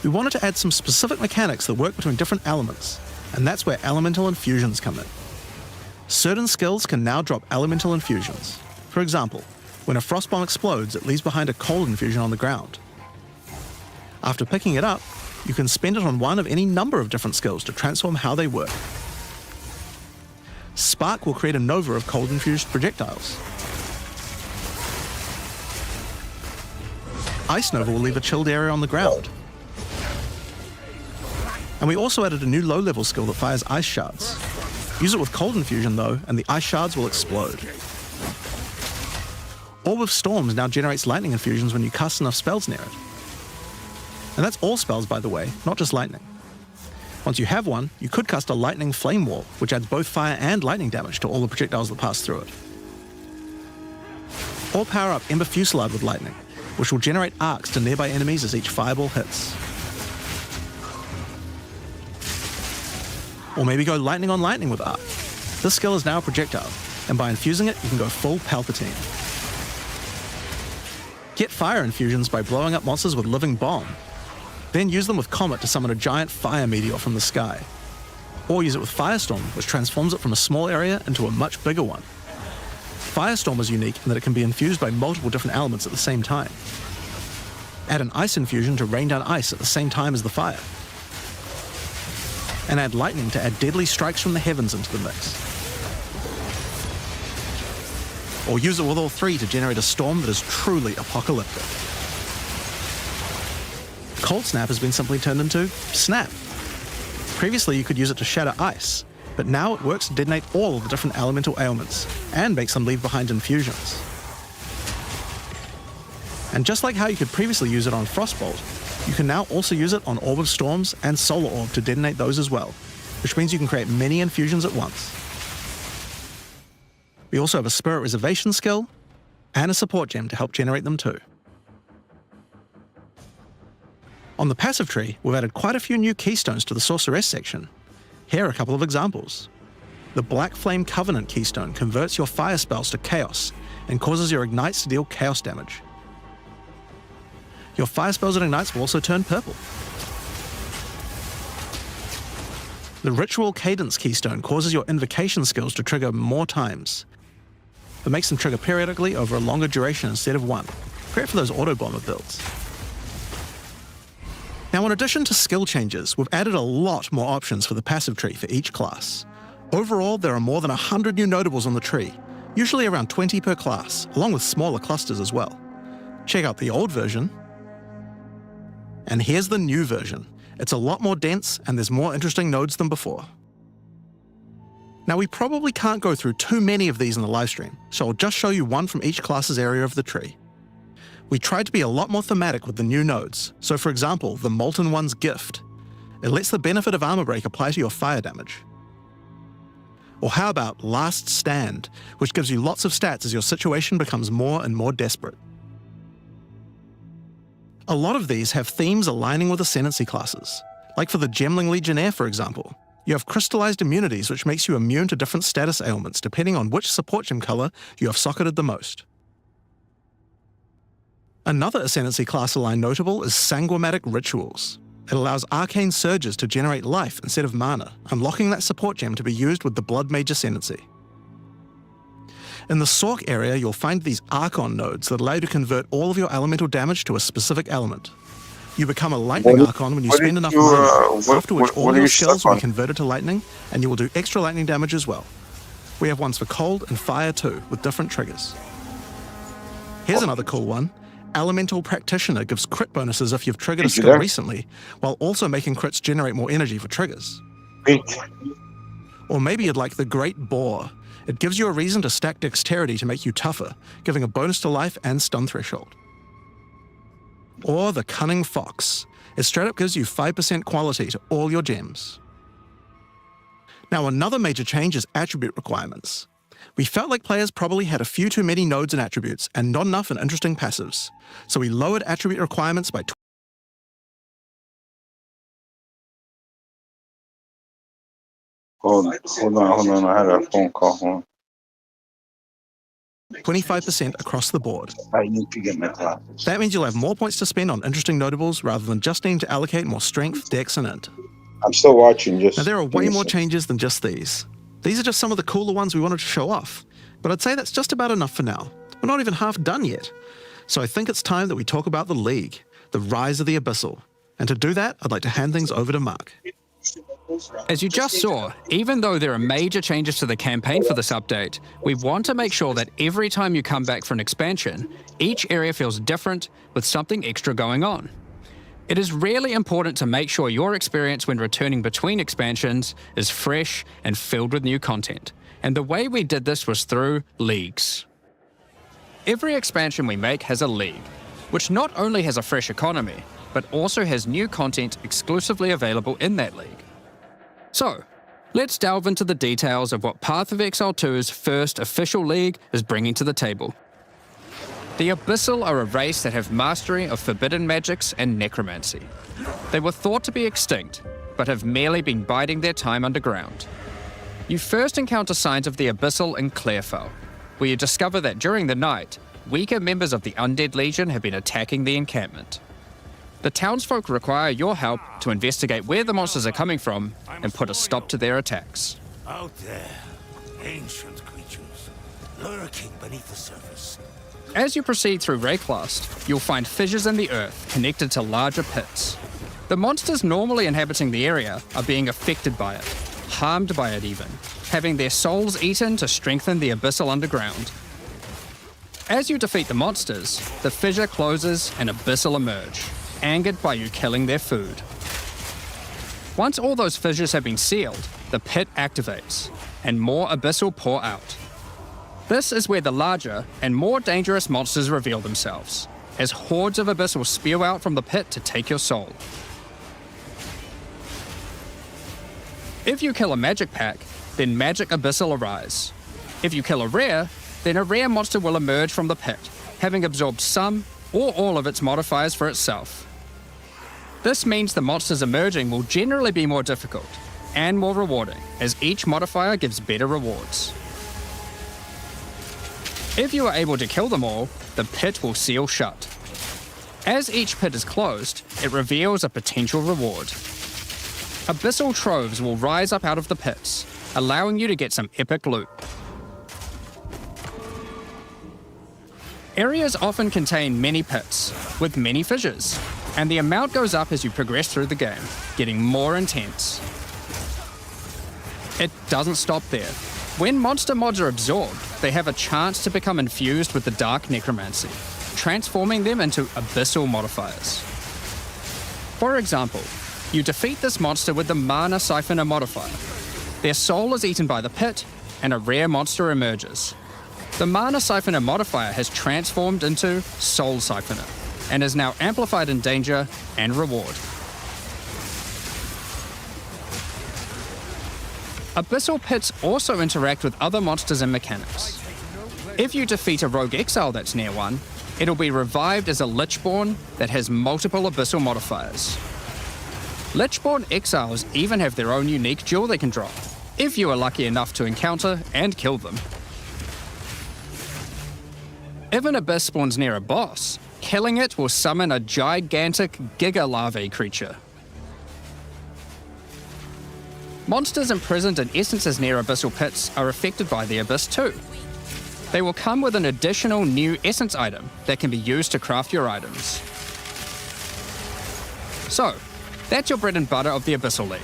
We wanted to add some specific mechanics that work between different elements, and that's where elemental infusions come in. Certain skills can now drop elemental infusions. For example, when a Frostbomb explodes, it leaves behind a cold infusion on the ground. After picking it up, you can spend it on one of any number of different skills to transform how they work. Spark will create a nova of cold-infused projectiles. Ice Nova will leave a chilled area on the ground. And we also added a new low-level skill that fires ice shards. Use it with cold infusion though, and the ice shards will explode. Orb of Storms now generates lightning infusions when you cast enough spells near it. And that's all spells, by the way, not just lightning. Once you have one, you could cast a lightning flame wall, which adds both fire and lightning damage to all the projectiles that pass through it. Or power up Ember Fusillade with lightning, which will generate arcs to nearby enemies as each fireball hits. Or maybe go lightning on lightning with arc. This skill is now a projectile, and by infusing it, you can go full Palpatine. Get fire infusions by blowing up monsters with Living Bomb. Then use them with Comet to summon a giant fire meteor from the sky. Or use it with Firestorm, which transforms it from a small area into a much bigger one. Firestorm is unique in that it can be infused by multiple different elements at the same time. Add an ice infusion to rain down ice at the same time as the fire. And add lightning to add deadly strikes from the heavens into the mix. Or use it with all three to generate a storm that is truly apocalyptic. Cold Snap has been simply turned into Snap. Previously you could use it to shatter ice, but now it works to detonate all of the different elemental ailments, and makes them leave behind infusions. And just like how you could previously use it on Frostbolt, you can now also use it on Orb of Storms and Solar Orb to detonate those as well, which means you can create many infusions at once. We also have a Spirit Reservation skill, and a support gem to help generate them too. On the passive tree, we've added quite a few new keystones to the Sorceress section. Here are a couple of examples. The Black Flame Covenant keystone converts your fire spells to chaos, and causes your ignites to deal chaos damage. Your fire spells and ignites will also turn purple. The Ritual Cadence keystone causes your invocation skills to trigger more times, but makes them trigger periodically over a longer duration instead of one. Great for those auto-bomber builds. Now, in addition to skill changes, we've added a lot more options for the passive tree for each class. Overall, there are more than 100 new notables on the tree, usually around 20 per class, along with smaller clusters as well. Check out the old version. And here's the new version. It's a lot more dense, and there's more interesting nodes than before. Now, we probably can't go through too many of these in the livestream, so I'll just show you one from each class's area of the tree. We tried to be a lot more thematic with the new nodes, so for example, the Molten One's Gift. It lets the benefit of Armor Break apply to your fire damage. Or how about Last Stand, which gives you lots of stats as your situation becomes more and more desperate. A lot of these have themes aligning with Ascendancy classes, like for the Gemling Legionnaire, for example. You have crystallized immunities, which makes you immune to different status ailments depending on which support gem color you have socketed the most. Another Ascendancy class aligned notable is Sanguimatic Rituals. It allows arcane surges to generate life instead of mana, unlocking that support gem to be used with the Blood Mage Ascendancy. In the Sork area, you'll find these Archon nodes that allow you to convert all of your elemental damage to a specific element. You become a Lightning Archon when you spend enough mana, after which all your skills will be converted to Lightning, and you will do extra lightning damage as well. We have ones for Cold and Fire too, with different triggers. Here's another cool one. Elemental Practitioner gives crit bonuses if you've triggered a skill recently, while also making crits generate more energy for triggers. Or maybe you'd like the Great Boar. It gives you a reason to stack dexterity to make you tougher, giving a bonus to life and stun threshold. Or the Cunning Fox. It straight up gives you 5% quality to all your gems. Now, another major change is attribute requirements. We felt like players probably had a few too many nodes and attributes and not enough in interesting passives, so we lowered attribute requirements by Hold on, I had a phone call. Hold on. 25% across the board. I need to get my glasses. That means you'll have more points to spend on interesting notables rather than just needing to allocate more strength, dex, and int. I'm still watching. Just now, there are way more changes than just these. These are just some of the cooler ones we wanted to show off, but I'd say that's just about enough for now. We're not even half done yet. So I think it's time that we talk about the League, the rise of the Abyssal. And to do that, I'd like to hand things over to Mark. As you just saw, even though there are major changes to the campaign for this update, we want to make sure that every time you come back for an expansion, each area feels different with something extra going on. It is really important to make sure your experience when returning between expansions is fresh and filled with new content. And the way we did this was through leagues. Every expansion we make has a league, which not only has a fresh economy, but also has new content exclusively available in that league. So, let's delve into the details of what Path of Exile 2's first official league is bringing to the table. The Abyssal are a race that have mastery of forbidden magics and necromancy. They were thought to be extinct, but have merely been biding their time underground. You first encounter signs of the Abyssal in Clairfell, where you discover that during the night, weaker members of the Undead Legion have been attacking the encampment. The townsfolk require your help to investigate where the monsters are coming from and put a stop to their attacks. Out there, ancient creatures, lurking beneath the surface. As you proceed through Rayclast, you'll find fissures in the earth connected to larger pits. The monsters normally inhabiting the area are being affected by it, harmed by it even, having their souls eaten to strengthen the Abyssal underground. As you defeat the monsters, the fissure closes and Abyssal emerge, angered by you killing their food. Once all those fissures have been sealed, the pit activates, and more Abyssal pour out. This is where the larger and more dangerous monsters reveal themselves, as hordes of Abyssal spew out from the pit to take your soul. If you kill a magic pack, then magic Abyssal arise. If you kill a rare, then a rare monster will emerge from the pit, having absorbed some or all of its modifiers for itself. This means the monsters emerging will generally be more difficult and more rewarding, as each modifier gives better rewards. If you are able to kill them all, the pit will seal shut. As each pit is closed, it reveals a potential reward. Abyssal troves will rise up out of the pits, allowing you to get some epic loot. Areas often contain many pits, with many fissures, and the amount goes up as you progress through the game, getting more intense. It doesn't stop there. When monster mods are absorbed, they have a chance to become infused with the dark necromancy, transforming them into Abyssal modifiers. For example, you defeat this monster with the Mana Siphoner modifier. Their soul is eaten by the pit, and a rare monster emerges. The Mana Siphoner modifier has transformed into Soul Siphoner, and is now amplified in danger and reward. Abyssal pits also interact with other monsters and mechanics. If you defeat a rogue exile that's near one, it'll be revived as a Lichborn that has multiple Abyssal modifiers. Lichborn exiles even have their own unique jewel they can drop, if you are lucky enough to encounter and kill them. If an abyss spawns near a boss, killing it will summon a gigantic Giga Larvae creature. Monsters imprisoned in essences near Abyssal pits are affected by the Abyss too. They will come with an additional new essence item that can be used to craft your items. So, that's your bread and butter of the Abyssal League.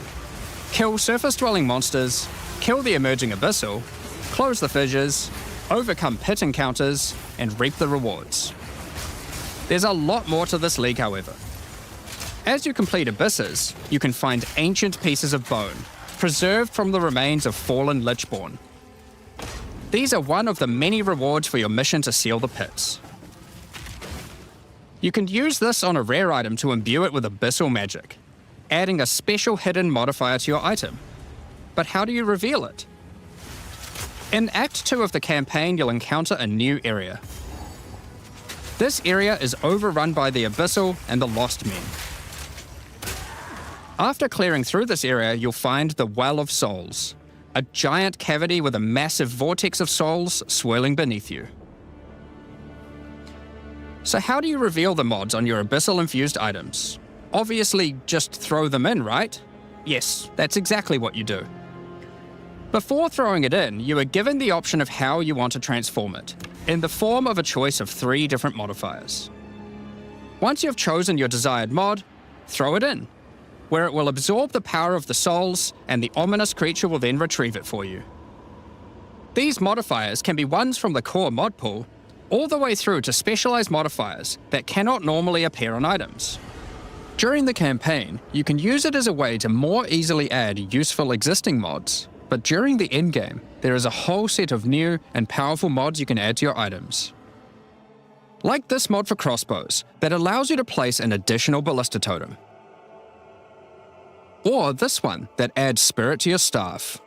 Kill surface-dwelling monsters, kill the emerging Abyssal, close the fissures, overcome pit encounters, and reap the rewards. There's a lot more to this league, however. As you complete Abysses, you can find ancient pieces of bone, preserved from the remains of fallen Lichborn. These are one of the many rewards for your mission to seal the pits. You can use this on a rare item to imbue it with Abyssal magic, adding a special hidden modifier to your item. But how do you reveal it? In Act 2 of the campaign, you'll encounter a new area. This area is overrun by the Abyssal and the Lost Men. After clearing through this area, you'll find the Well of Souls, a giant cavity with a massive vortex of souls swirling beneath you. So how do you reveal the mods on your Abyssal-infused items? Obviously, just throw them in, right? Yes, that's exactly what you do. Before throwing it in, you are given the option of how you want to transform it, in the form of a choice of 3 different modifiers. Once you've chosen your desired mod, throw it in, where it will absorb the power of the souls, and the ominous creature will then retrieve it for you. These modifiers can be ones from the core mod pool, all the way through to specialized modifiers that cannot normally appear on items. During the campaign, you can use it as a way to more easily add useful existing mods, but during the endgame, there is a whole set of new and powerful mods you can add to your items. Like this mod for crossbows that allows you to place an additional ballista totem. Or this one that adds spirit to your staff.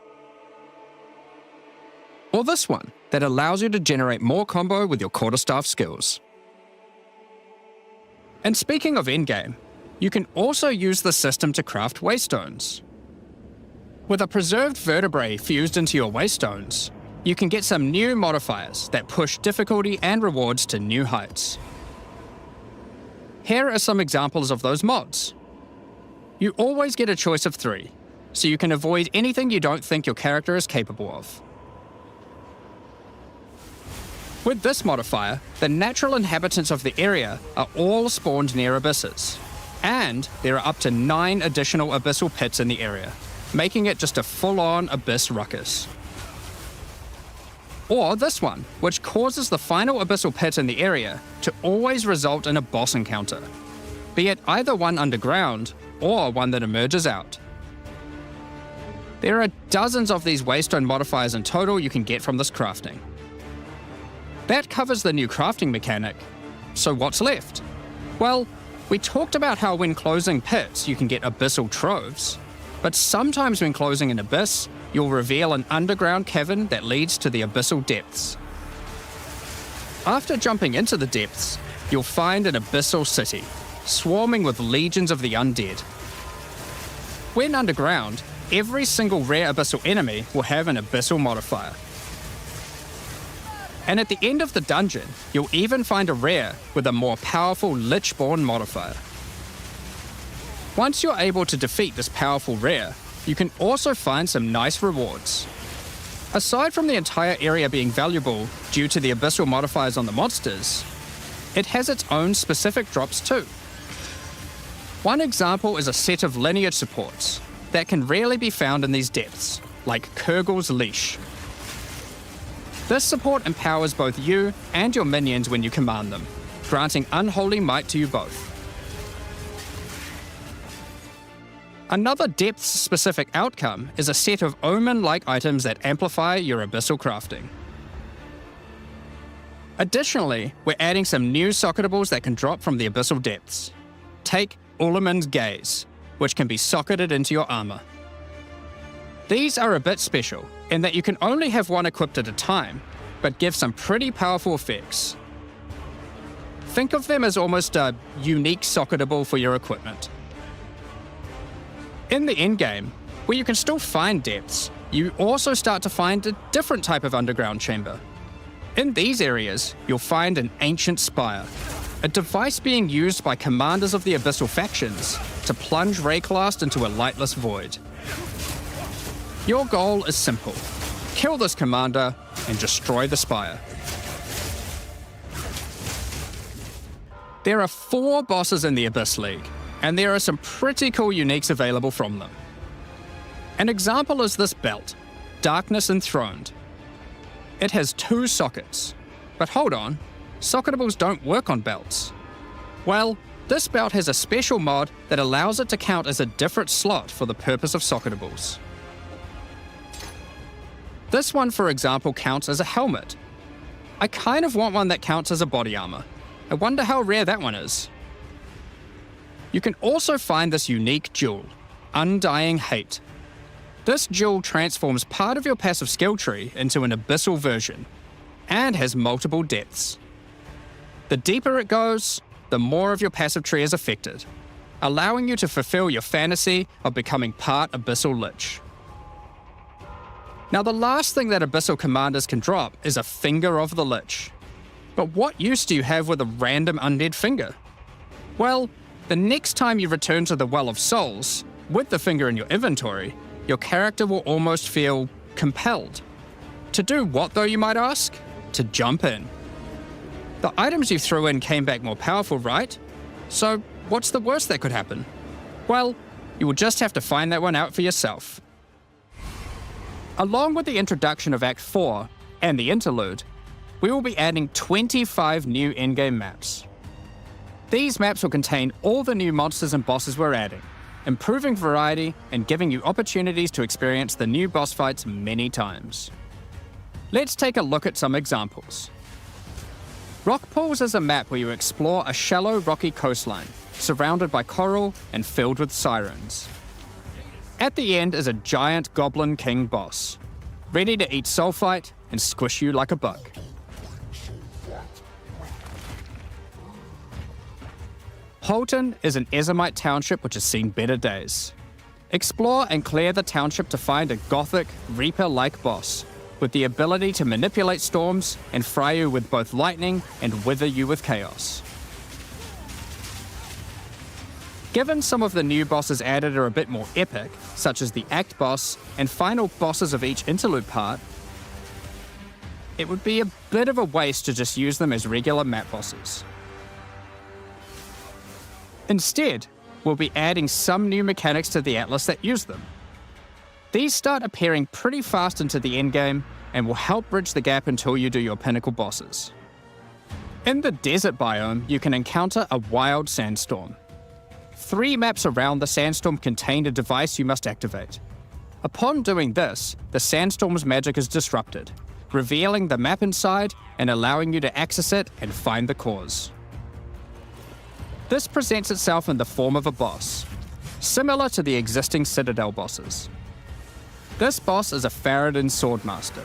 Or this one that allows you to generate more combo with your quarterstaff skills. And speaking of endgame, you can also use the system to craft waystones. With a preserved vertebrae fused into your waystones, you can get some new modifiers that push difficulty and rewards to new heights. Here are some examples of those mods. You always get a choice of 3, so you can avoid anything you don't think your character is capable of. With this modifier, the natural inhabitants of the area are all spawned near abysses, and there are up to 9 additional abyssal pits in the area, making it just a full-on abyss ruckus. Or this one, which causes the final abyssal pit in the area to always result in a boss encounter, be it either one underground or one that emerges out. There are dozens of these waystone modifiers in total you can get from this crafting. That covers the new crafting mechanic. So what's left? Well, we talked about how when closing pits you can get abyssal troves, but sometimes when closing an abyss, you'll reveal an underground cavern that leads to the abyssal depths. After jumping into the depths, you'll find an abyssal city, swarming with legions of the undead. When underground, every single rare abyssal enemy will have an abyssal modifier. And at the end of the dungeon, you'll even find a rare with a more powerful Lichborn modifier. Once you're able to defeat this powerful rare, you can also find some nice rewards. Aside from the entire area being valuable due to the abyssal modifiers on the monsters, it has its own specific drops too. One example is a set of lineage supports that can rarely be found in these depths, like Kurgel's Leash. This support empowers both you and your minions when you command them, granting unholy might to you both. Another depth-specific outcome is a set of omen-like items that amplify your abyssal crafting. Additionally, we're adding some new socketables that can drop from the abyssal depths. Take Ulaman's Gaze, which can be socketed into your armor. These are a bit special in that you can only have one equipped at a time, but give some pretty powerful effects. Think of them as almost a unique socketable for your equipment. In the endgame, where you can still find depths, you also start to find a different type of underground chamber. In these areas, you'll find an ancient spire, a device being used by commanders of the abyssal factions to plunge Rayclast into a lightless void. Your goal is simple: kill this commander and destroy the spire. There are 4 bosses in the Abyss League, and there are some pretty cool uniques available from them. An example is this belt, Darkness Enthroned. It has 2 sockets, but hold on, socketables don't work on belts. Well, this belt has a special mod that allows it to count as a different slot for the purpose of socketables. This one, for example, counts as a helmet. I kind of want one that counts as a body armor. I wonder how rare that one is. You can also find this unique jewel, Undying Hate. This jewel transforms part of your passive skill tree into an abyssal version, and has multiple depths. The deeper it goes, the more of your passive tree is affected, allowing you to fulfill your fantasy of becoming part Abyssal Lich. Now, the last thing that Abyssal Commanders can drop is a Finger of the Lich. But what use do you have with a random undead finger? Well, the next time you return to the Well of Souls, with the finger in your inventory, your character will almost feel compelled. To do what though, you might ask? To jump in. The items you threw in came back more powerful, right? So what's the worst that could happen? Well, you will just have to find that one out for yourself. Along with the introduction of Act 4 and the interlude, we will be adding 25 new endgame maps. These maps will contain all the new monsters and bosses we're adding, improving variety and giving you opportunities to experience the new boss fights many times. Let's take a look at some examples. Rock Pools is a map where you explore a shallow rocky coastline, surrounded by coral and filled with sirens. At the end is a giant Goblin King boss, ready to eat sulfite and squish you like a bug. Holton is an Ezomite township which has seen better days. Explore and clear the township to find a gothic, Reaper-like boss, with the ability to manipulate storms and fry you with both lightning and wither you with chaos. Given some of the new bosses added are a bit more epic, such as the Act boss and final bosses of each interlude part, it would be a bit of a waste to just use them as regular map bosses. Instead, we'll be adding some new mechanics to the Atlas that use them. These start appearing pretty fast into the endgame and will help bridge the gap until you do your pinnacle bosses. In the desert biome, you can encounter a wild sandstorm. 3 maps around the sandstorm contain a device you must activate. Upon doing this, the sandstorm's magic is disrupted, revealing the map inside and allowing you to access it and find the cause. This presents itself in the form of a boss, similar to the existing Citadel bosses. This boss is a Faradin Swordmaster,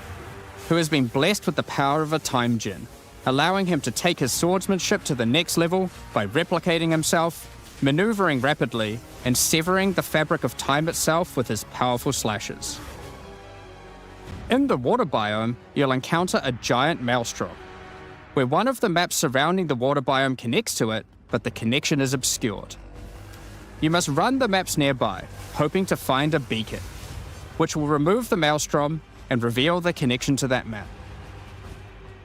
who has been blessed with the power of a time gem, allowing him to take his swordsmanship to the next level by replicating himself, maneuvering rapidly, and severing the fabric of time itself with his powerful slashes. In the water biome, you'll encounter a giant maelstrom, where one of the maps surrounding the water biome connects to it, but the connection is obscured. You must run the maps nearby, hoping to find a beacon, which will remove the maelstrom and reveal the connection to that map.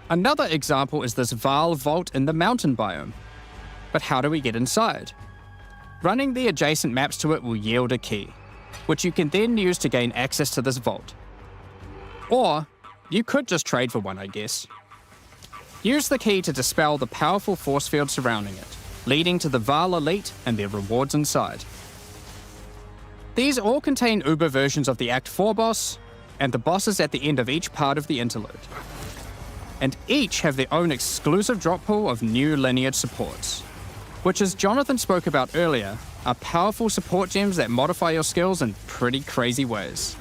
Another example is this Vaal vault in the mountain biome. But how do we get inside? Running the adjacent maps to it will yield a key, which you can then use to gain access to this vault. Or, you could just trade for one, I guess. Use the key to dispel the powerful force field surrounding it, leading to the Vaal Elite and their rewards inside. These all contain Uber versions of the Act 4 boss, and the bosses at the end of each part of the interlude. And each have their own exclusive drop pool of new lineage supports, which, as Jonathan spoke about earlier, are powerful support gems that modify your skills in pretty crazy ways.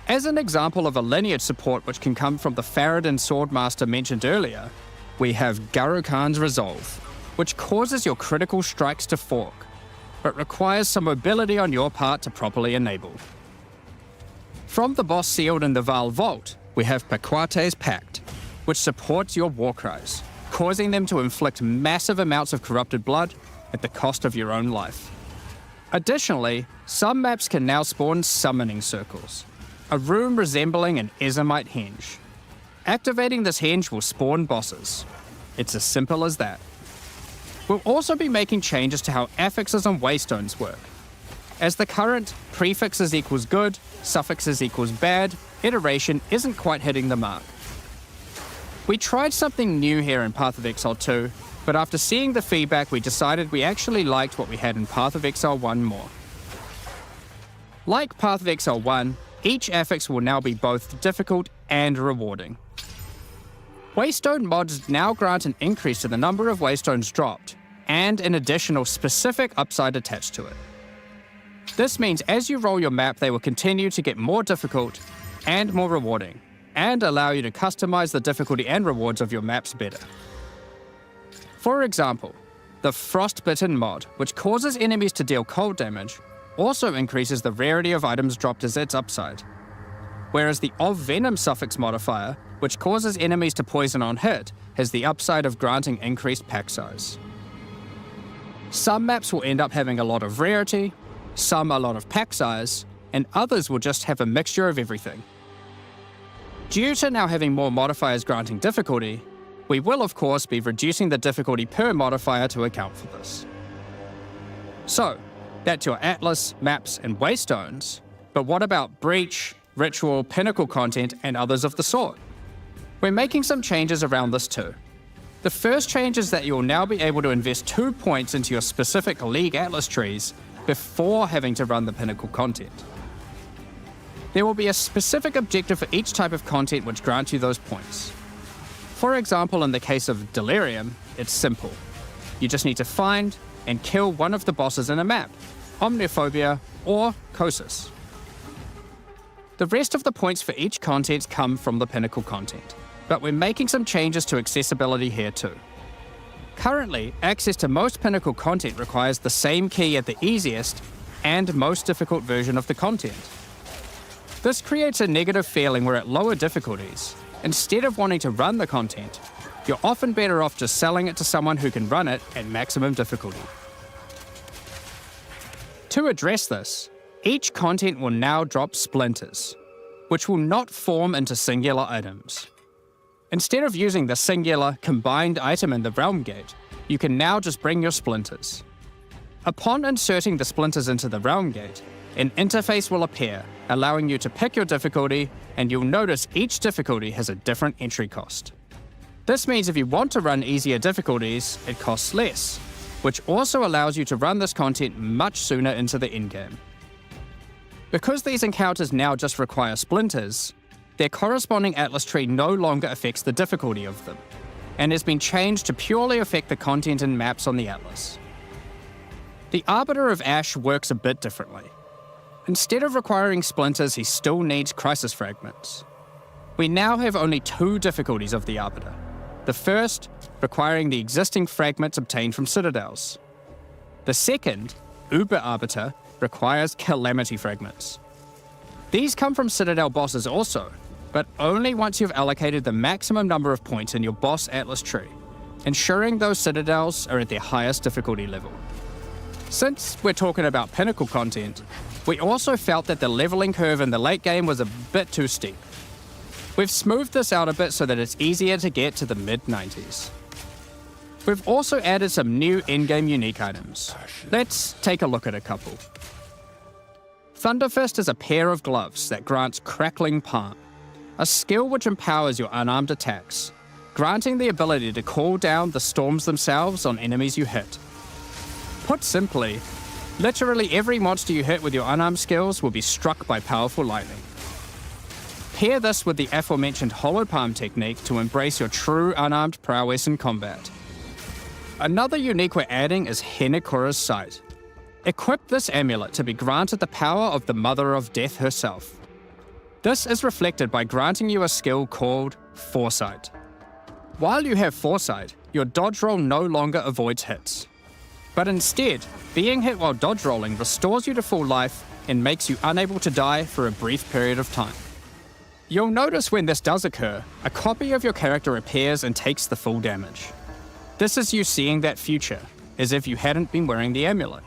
As an example of a lineage support which can come from the Faradin Swordmaster mentioned earlier, we have Garo Khan's Resolve, which causes your critical strikes to fork, but requires some mobility on your part to properly enable. From the boss sealed in the Vaal Vault, we have Paquate's Pact, which supports your war cries, causing them to inflict massive amounts of corrupted blood at the cost of your own life. Additionally, some maps can now spawn summoning circles, a room resembling an Ezomite henge. Activating this henge will spawn bosses. It's as simple as that. We'll also be making changes to how affixes and waystones work, as the current prefixes equals good, suffixes equals bad iteration isn't quite hitting the mark. We tried something new here in Path of Exile 2, but after seeing the feedback we decided we actually liked what we had in Path of Exile 1 more. Like Path of Exile 1, each affix will now be both difficult and rewarding. Waystone mods now grant an increase to the number of waystones dropped, and an additional specific upside attached to it. This means as you roll your map, they will continue to get more difficult and more rewarding, and allow you to customize the difficulty and rewards of your maps better. For example, the Frostbitten mod, which causes enemies to deal cold damage, also increases the rarity of items dropped as its upside. Whereas the Of Venom suffix modifier, which causes enemies to poison on hit, has the upside of granting increased pack size. Some maps will end up having a lot of rarity, some a lot of pack size, and others will just have a mixture of everything. Due to now having more modifiers granting difficulty, we will of course be reducing the difficulty per modifier to account for this. So, that's your Atlas, maps, and waystones, but what about Breach, Ritual, Pinnacle content, and others of the sort? We're making some changes around this too. The first change is that you'll now be able to invest 2 points into your specific League Atlas trees before having to run the Pinnacle content. There will be a specific objective for each type of content which grants you those points. For example, in the case of Delirium, it's simple. You just need to find and kill one of the bosses in a map, Omniphobia or Kosis. The rest of the points for each content come from the Pinnacle content, but we're making some changes to accessibility here too. Currently, access to most Pinnacle content requires the same key at the easiest and most difficult version of the content. This creates a negative feeling where at lower difficulties, instead of wanting to run the content, you're often better off just selling it to someone who can run it at maximum difficulty. To address this, each content will now drop splinters, which will not form into singular items. Instead of using the singular combined item in the realm gate, you can now just bring your splinters. Upon inserting the splinters into the realm gate, an interface will appear, allowing you to pick your difficulty, and you'll notice each difficulty has a different entry cost. This means if you want to run easier difficulties, it costs less, which also allows you to run this content much sooner into the endgame. Because these encounters now just require splinters, their corresponding atlas tree no longer affects the difficulty of them, and has been changed to purely affect the content and maps on the atlas. The Arbiter of Ash works a bit differently. Instead of requiring splinters, he still needs crisis fragments. We now have only 2 difficulties of the Arbiter. The first, requiring the existing fragments obtained from citadels. The second, Uber Arbiter, requires Calamity fragments. These come from citadel bosses also, but only once you've allocated the maximum number of points in your boss atlas tree, ensuring those citadels are at their highest difficulty level. Since we're talking about Pinnacle content, we also felt that the leveling curve in the late game was a bit too steep. We've smoothed this out a bit so that it's easier to get to the mid-90s. We've also added some new in-game unique items. Let's take a look at a couple. Thunderfist is a pair of gloves that grants Crackling Palm, a skill which empowers your unarmed attacks, granting the ability to call down the storms themselves on enemies you hit. Put simply, literally every monster you hit with your unarmed skills will be struck by powerful lightning. Pair this with the aforementioned Hollow Palm technique to embrace your true unarmed prowess in combat. Another unique we're adding is Henekura's Sight. Equip this amulet to be granted the power of the Mother of Death herself. This is reflected by granting you a skill called Foresight. While you have Foresight, your dodge roll no longer avoids hits. But instead, being hit while dodge rolling restores you to full life and makes you unable to die for a brief period of time. You'll notice when this does occur, a copy of your character appears and takes the full damage. This is you seeing that future, as if you hadn't been wearing the amulet.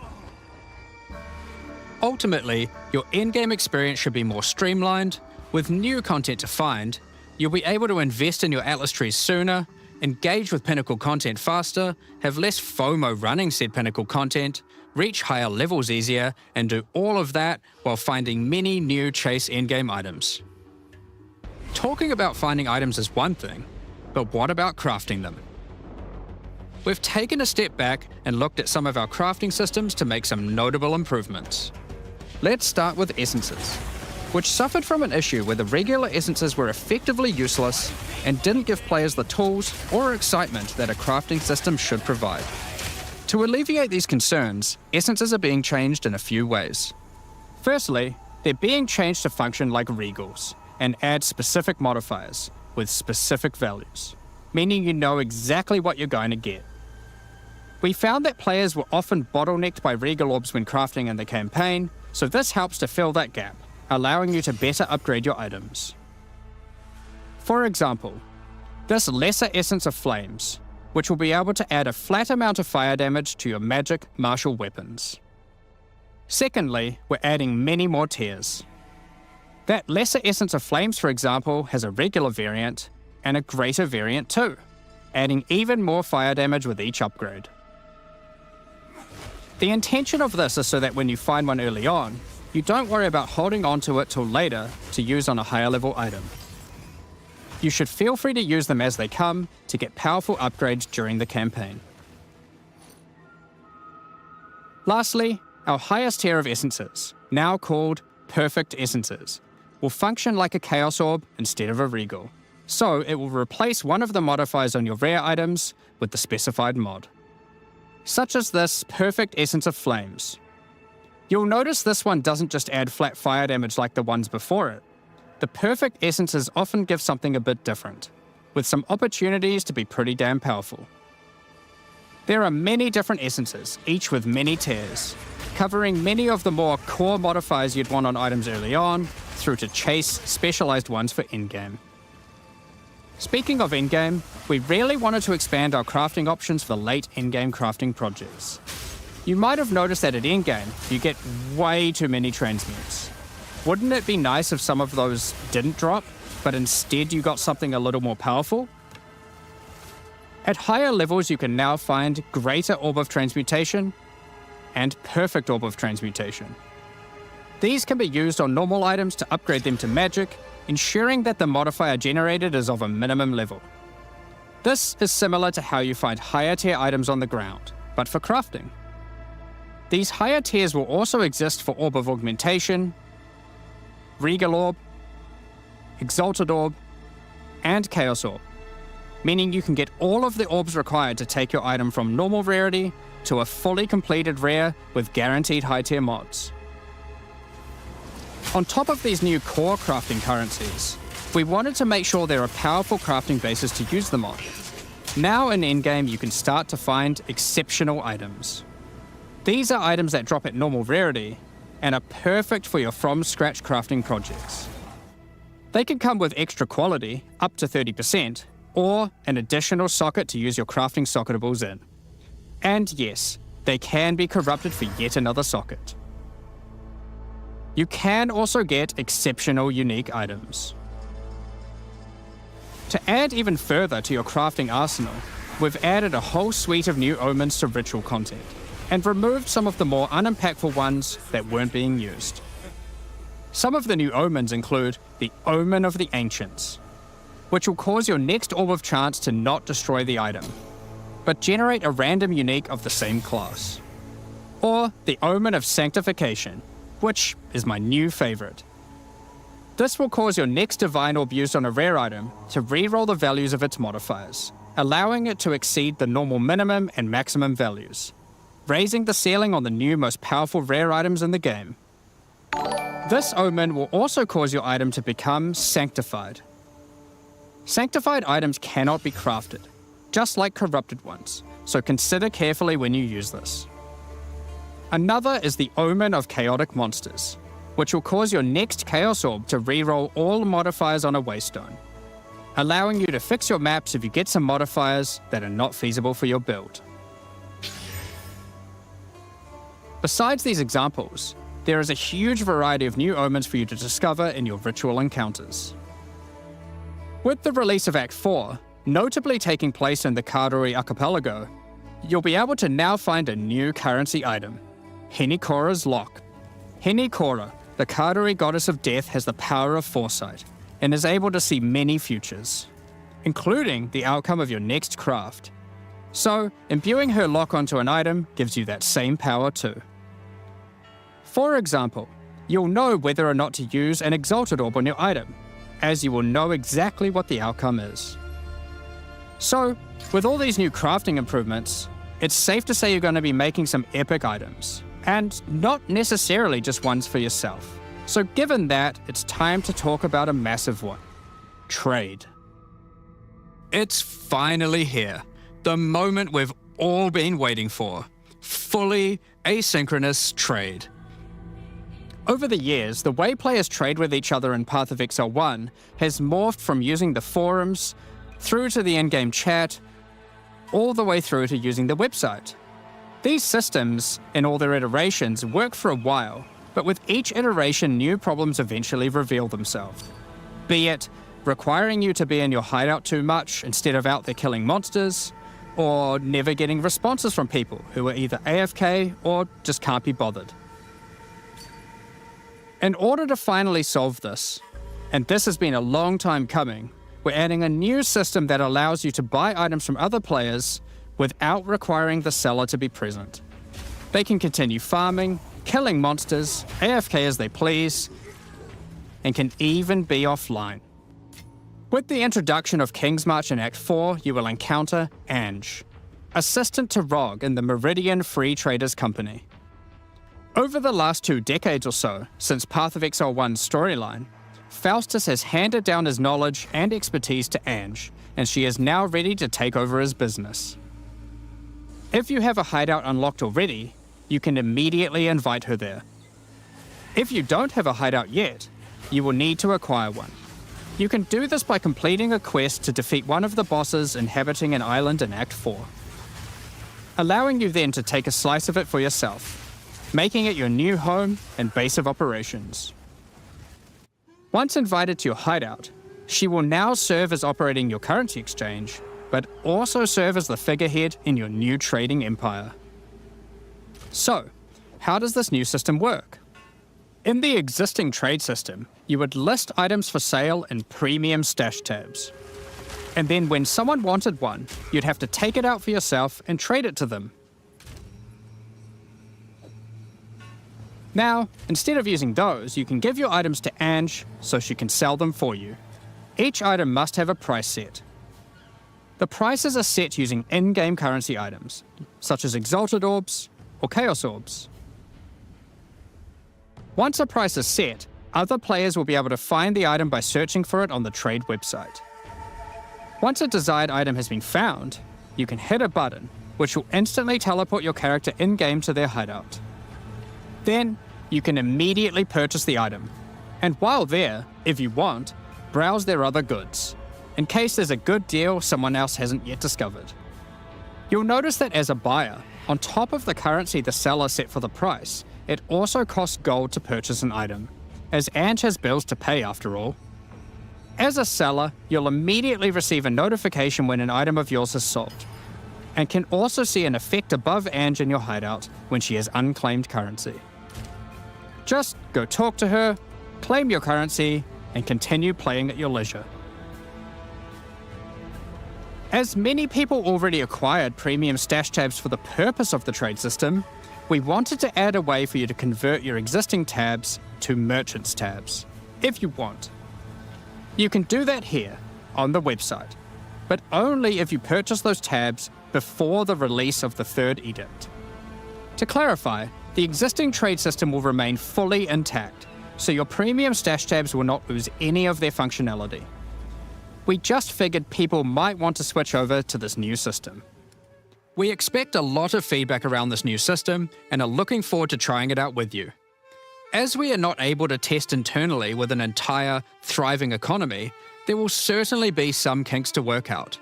Ultimately, your in-game experience should be more streamlined. With new content to find, you'll be able to invest in your atlas trees sooner, engage with Pinnacle content faster, have less FOMO running said Pinnacle content, reach higher levels easier, and do all of that while finding many new chase endgame items. Talking about finding items is one thing, but what about crafting them? We've taken a step back and looked at some of our crafting systems to make some notable improvements. Let's start with essences, which suffered from an issue where the regular essences were effectively useless and didn't give players the tools or excitement that a crafting system should provide. To alleviate these concerns, essences are being changed in a few ways. Firstly, they're being changed to function like regals and add specific modifiers with specific values, meaning you know exactly what you're going to get. We found that players were often bottlenecked by regal orbs when crafting in the campaign, so this helps to fill that gap, allowing you to better upgrade your items. For example, this Lesser Essence of Flames, which will be able to add a flat amount of fire damage to your magic martial weapons. Secondly, we're adding many more tiers. That Lesser Essence of Flames, for example, has a regular variant and a greater variant too, adding even more fire damage with each upgrade. The intention of this is so that when you find one early on, you don't worry about holding onto it till later to use on a higher level item. You should feel free to use them as they come to get powerful upgrades during the campaign. Lastly, our highest tier of essences, now called Perfect Essences, will function like a Chaos Orb instead of a Regal. So it will replace one of the modifiers on your rare items with the specified mod. Such as this Perfect Essence of Flames. You'll notice this one doesn't just add flat fire damage like the ones before it. The Perfect Essences often give something a bit different, with some opportunities to be pretty damn powerful. There are many different essences, each with many tiers, covering many of the more core modifiers you'd want on items early on, through to chase specialized ones for in-game. Speaking of in-game, we really wanted to expand our crafting options for late in-game crafting projects. You might have noticed that at in-game, you get way too many transmutes. Wouldn't it be nice if some of those didn't drop, but instead you got something a little more powerful? At higher levels, you can now find Greater Orb of Transmutation and Perfect Orb of Transmutation. These can be used on normal items to upgrade them to magic, ensuring that the modifier generated is of a minimum level. This is similar to how you find higher tier items on the ground, but for crafting. These higher tiers will also exist for Orb of Augmentation, Regal Orb, Exalted Orb, and Chaos Orb, meaning you can get all of the orbs required to take your item from normal rarity to a fully completed rare with guaranteed high tier mods. On top of these new core crafting currencies, we wanted to make sure there are powerful crafting bases to use them on. Now in endgame, you can start to find exceptional items. These are items that drop at normal rarity and are perfect for your from-scratch crafting projects. They can come with extra quality, up to 30%, or an additional socket to use your crafting socketables in. And yes, they can be corrupted for yet another socket. You can also get exceptional unique items. To add even further to your crafting arsenal, we've added a whole suite of new omens to ritual content, and removed some of the more unimpactful ones that weren't being used. Some of the new omens include the Omen of the Ancients, which will cause your next Orb of Chance to not destroy the item, but generate a random unique of the same class. Or the Omen of Sanctification, which is my new favorite. This will cause your next Divine Orb used on a rare item to reroll the values of its modifiers, allowing it to exceed the normal minimum and maximum values, raising the ceiling on the new most powerful rare items in the game. This omen will also cause your item to become sanctified. Sanctified items cannot be crafted, just like corrupted ones, so consider carefully when you use this. Another is the Omen of Chaotic Monsters, which will cause your next Chaos Orb to reroll all modifiers on a Waystone, allowing you to fix your maps if you get some modifiers that are not feasible for your build. Besides these examples, there is a huge variety of new omens for you to discover in your ritual encounters. With the release of Act 4, notably taking place in the Karori Archipelago, you'll be able to now find a new currency item, Henikora's Lock. Henikora, the Karori goddess of death, has the power of foresight, and is able to see many futures, including the outcome of your next craft. So, imbuing her lock onto an item gives you that same power too. For example, you'll know whether or not to use an Exalted Orb on your item, as you will know exactly what the outcome is. So, with all these new crafting improvements, it's safe to say you're going to be making some epic items, and not necessarily just ones for yourself. So given that, it's time to talk about a massive one: trade. It's finally here. The moment we've all been waiting for. Fully asynchronous trade. Over the years, the way players trade with each other in Path of Exile 1 has morphed from using the forums, through to the in-game chat, all the way through to using the website. These systems, in all their iterations, work for a while, but with each iteration new problems eventually reveal themselves. Be it requiring you to be in your hideout too much instead of out there killing monsters, or never getting responses from people who are either AFK or just can't be bothered. In order to finally solve this, and this has been a long time coming, we're adding a new system that allows you to buy items from other players without requiring the seller to be present. They can continue farming, killing monsters, AFK as they please, and can even be offline. With the introduction of King's March in Act 4, you will encounter Ange, assistant to Rog in the Meridian Free Traders Company. Over the last 2 decades or so, since Path of Exile 1's storyline, Faustus has handed down his knowledge and expertise to Ange, and she is now ready to take over his business. If you have a hideout unlocked already, you can immediately invite her there. If you don't have a hideout yet, you will need to acquire one. You can do this by completing a quest to defeat one of the bosses inhabiting an island in Act 4, allowing you then to take a slice of it for yourself, making it your new home and base of operations. Once invited to your hideout, she will now serve as operating your currency exchange, but also serve as the figurehead in your new trading empire. So, how does this new system work? In the existing trade system, you would list items for sale in premium stash tabs. And then when someone wanted one, you'd have to take it out for yourself and trade it to them. Now, instead of using those, you can give your items to Ange so she can sell them for you. Each item must have a price set. The prices are set using in-game currency items, such as Exalted Orbs or Chaos Orbs. Once a price is set, other players will be able to find the item by searching for it on the trade website. Once a desired item has been found, you can hit a button, which will instantly teleport your character in-game to their hideout. Then, you can immediately purchase the item, and while there, if you want, browse their other goods, in case there's a good deal someone else hasn't yet discovered. You'll notice that as a buyer, on top of the currency the seller set for the price, it also costs gold to purchase an item, as Ange has bills to pay after all. As a seller, you'll immediately receive a notification when an item of yours is sold, and can also see an effect above Ange in your hideout when she has unclaimed currency. Just go talk to her, claim your currency, and continue playing at your leisure. As many people already acquired premium stash tabs for the purpose of the trade system, we wanted to add a way for you to convert your existing tabs to merchants tabs, if you want. You can do that here, on the website, but only if you purchase those tabs before the release of the third edict. To clarify, the existing trade system will remain fully intact, so your premium stash tabs will not lose any of their functionality. We just figured people might want to switch over to this new system. We expect a lot of feedback around this new system and are looking forward to trying it out with you. As we are not able to test internally with an entire, thriving economy, there will certainly be some kinks to work out.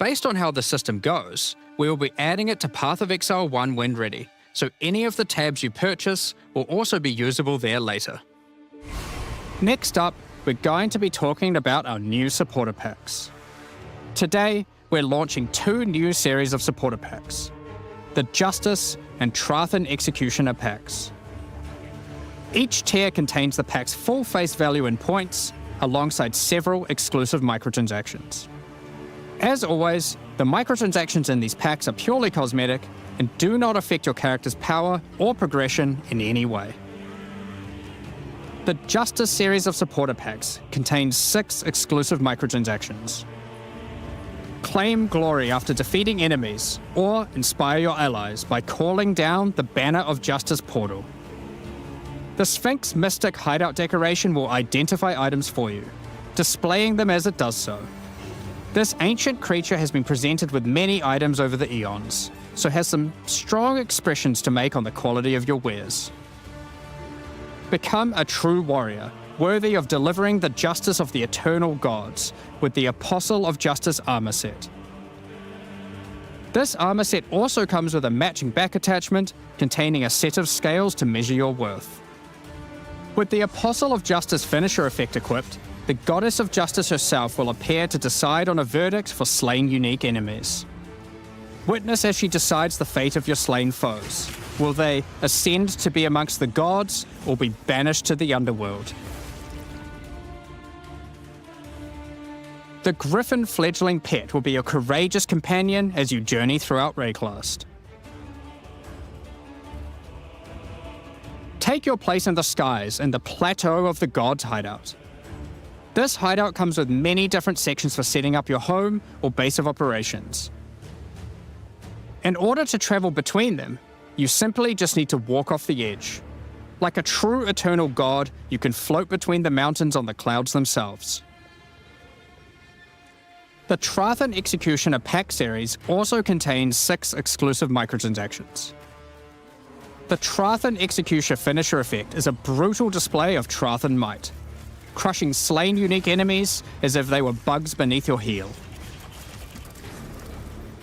Based on how the system goes, we will be adding it to Path of Exile 1 when ready, so any of the tabs you purchase will also be usable there later. Next up, we're going to be talking about our new supporter packs. Today, we're launching 2 new series of supporter packs, the Justice and Trathan Executioner packs. Each tier contains the pack's full face value in points, alongside several exclusive microtransactions. As always, the microtransactions in these packs are purely cosmetic and do not affect your character's power or progression in any way. The Justice series of supporter packs contains 6 exclusive microtransactions. Claim glory after defeating enemies, or inspire your allies by calling down the Banner of Justice portal. The Sphinx Mystic hideout decoration will identify items for you, displaying them as it does so. This ancient creature has been presented with many items over the eons, so has some strong expressions to make on the quality of your wares. Become a true warrior, worthy of delivering the justice of the eternal gods, with the Apostle of Justice armor set. This armor set also comes with a matching back attachment containing a set of scales to measure your worth. With the Apostle of Justice finisher effect equipped, the Goddess of Justice herself will appear to decide on a verdict for slain unique enemies. Witness as she decides the fate of your slain foes. Will they ascend to be amongst the gods, or be banished to the underworld? The Griffin fledgling pet will be your courageous companion as you journey throughout Rayclast. Take your place in the skies in the Plateau of the Gods hideout. This hideout comes with many different sections for setting up your home or base of operations. In order to travel between them, you simply just need to walk off the edge. Like a true eternal god, you can float between the mountains on the clouds themselves. The Trathan Executioner pack series also contains 6 exclusive microtransactions. The Trathan Executioner finisher effect is a brutal display of Trathan might, crushing slain unique enemies as if they were bugs beneath your heel.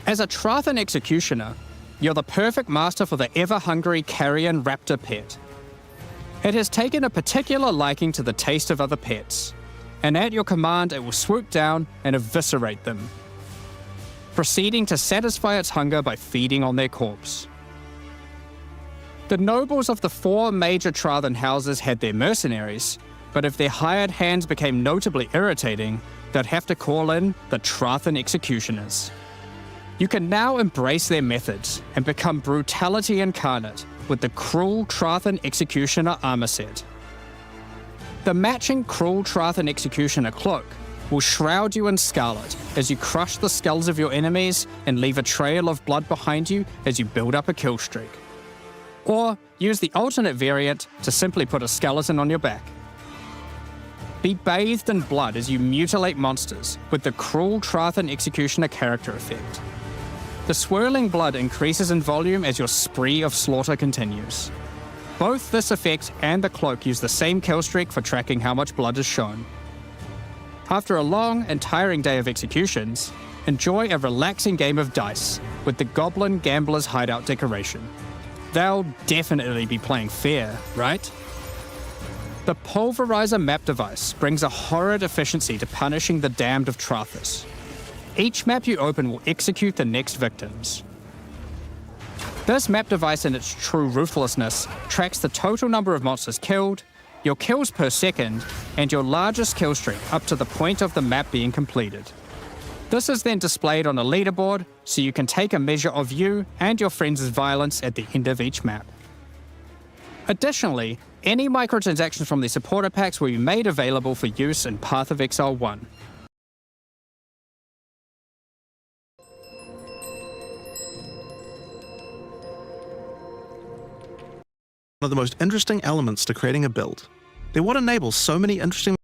As a Trathan Executioner, you're the perfect master for the ever-hungry carrion raptor pet. It has taken a particular liking to the taste of other pets, and at your command it will swoop down and eviscerate them, proceeding to satisfy its hunger by feeding on their corpse. The nobles of the 4 major Trathan houses had their mercenaries, but if their hired hands became notably irritating, they'd have to call in the Trathan Executioners. You can now embrace their methods and become brutality incarnate with the Cruel Trathan Executioner armor set. The matching Cruel Trathan Executioner cloak will shroud you in scarlet as you crush the skulls of your enemies and leave a trail of blood behind you as you build up a kill streak. Or use the alternate variant to simply put a skeleton on your back. Be bathed in blood as you mutilate monsters with the Cruel Trathan Executioner character effect. The swirling blood increases in volume as your spree of slaughter continues. Both this effect and the cloak use the same kill streak for tracking how much blood is shown. After a long and tiring day of executions, enjoy a relaxing game of dice with the Goblin Gambler's Hideout decoration. They'll definitely be playing fair, right? The Pulverizer map device brings a horrid efficiency to punishing the damned of Trathis. Each map you open will execute the next victims. This map device in its true ruthlessness tracks the total number of monsters killed, your kills per second, and your largest kill streak up to the point of the map being completed. This is then displayed on a leaderboard so you can take a measure of you and your friends' violence at the end of each map. Additionally, any microtransactions from the supporter packs will be made available for use in Path of Exile 1. One of the most interesting elements to creating a build. They're what enables so many interesting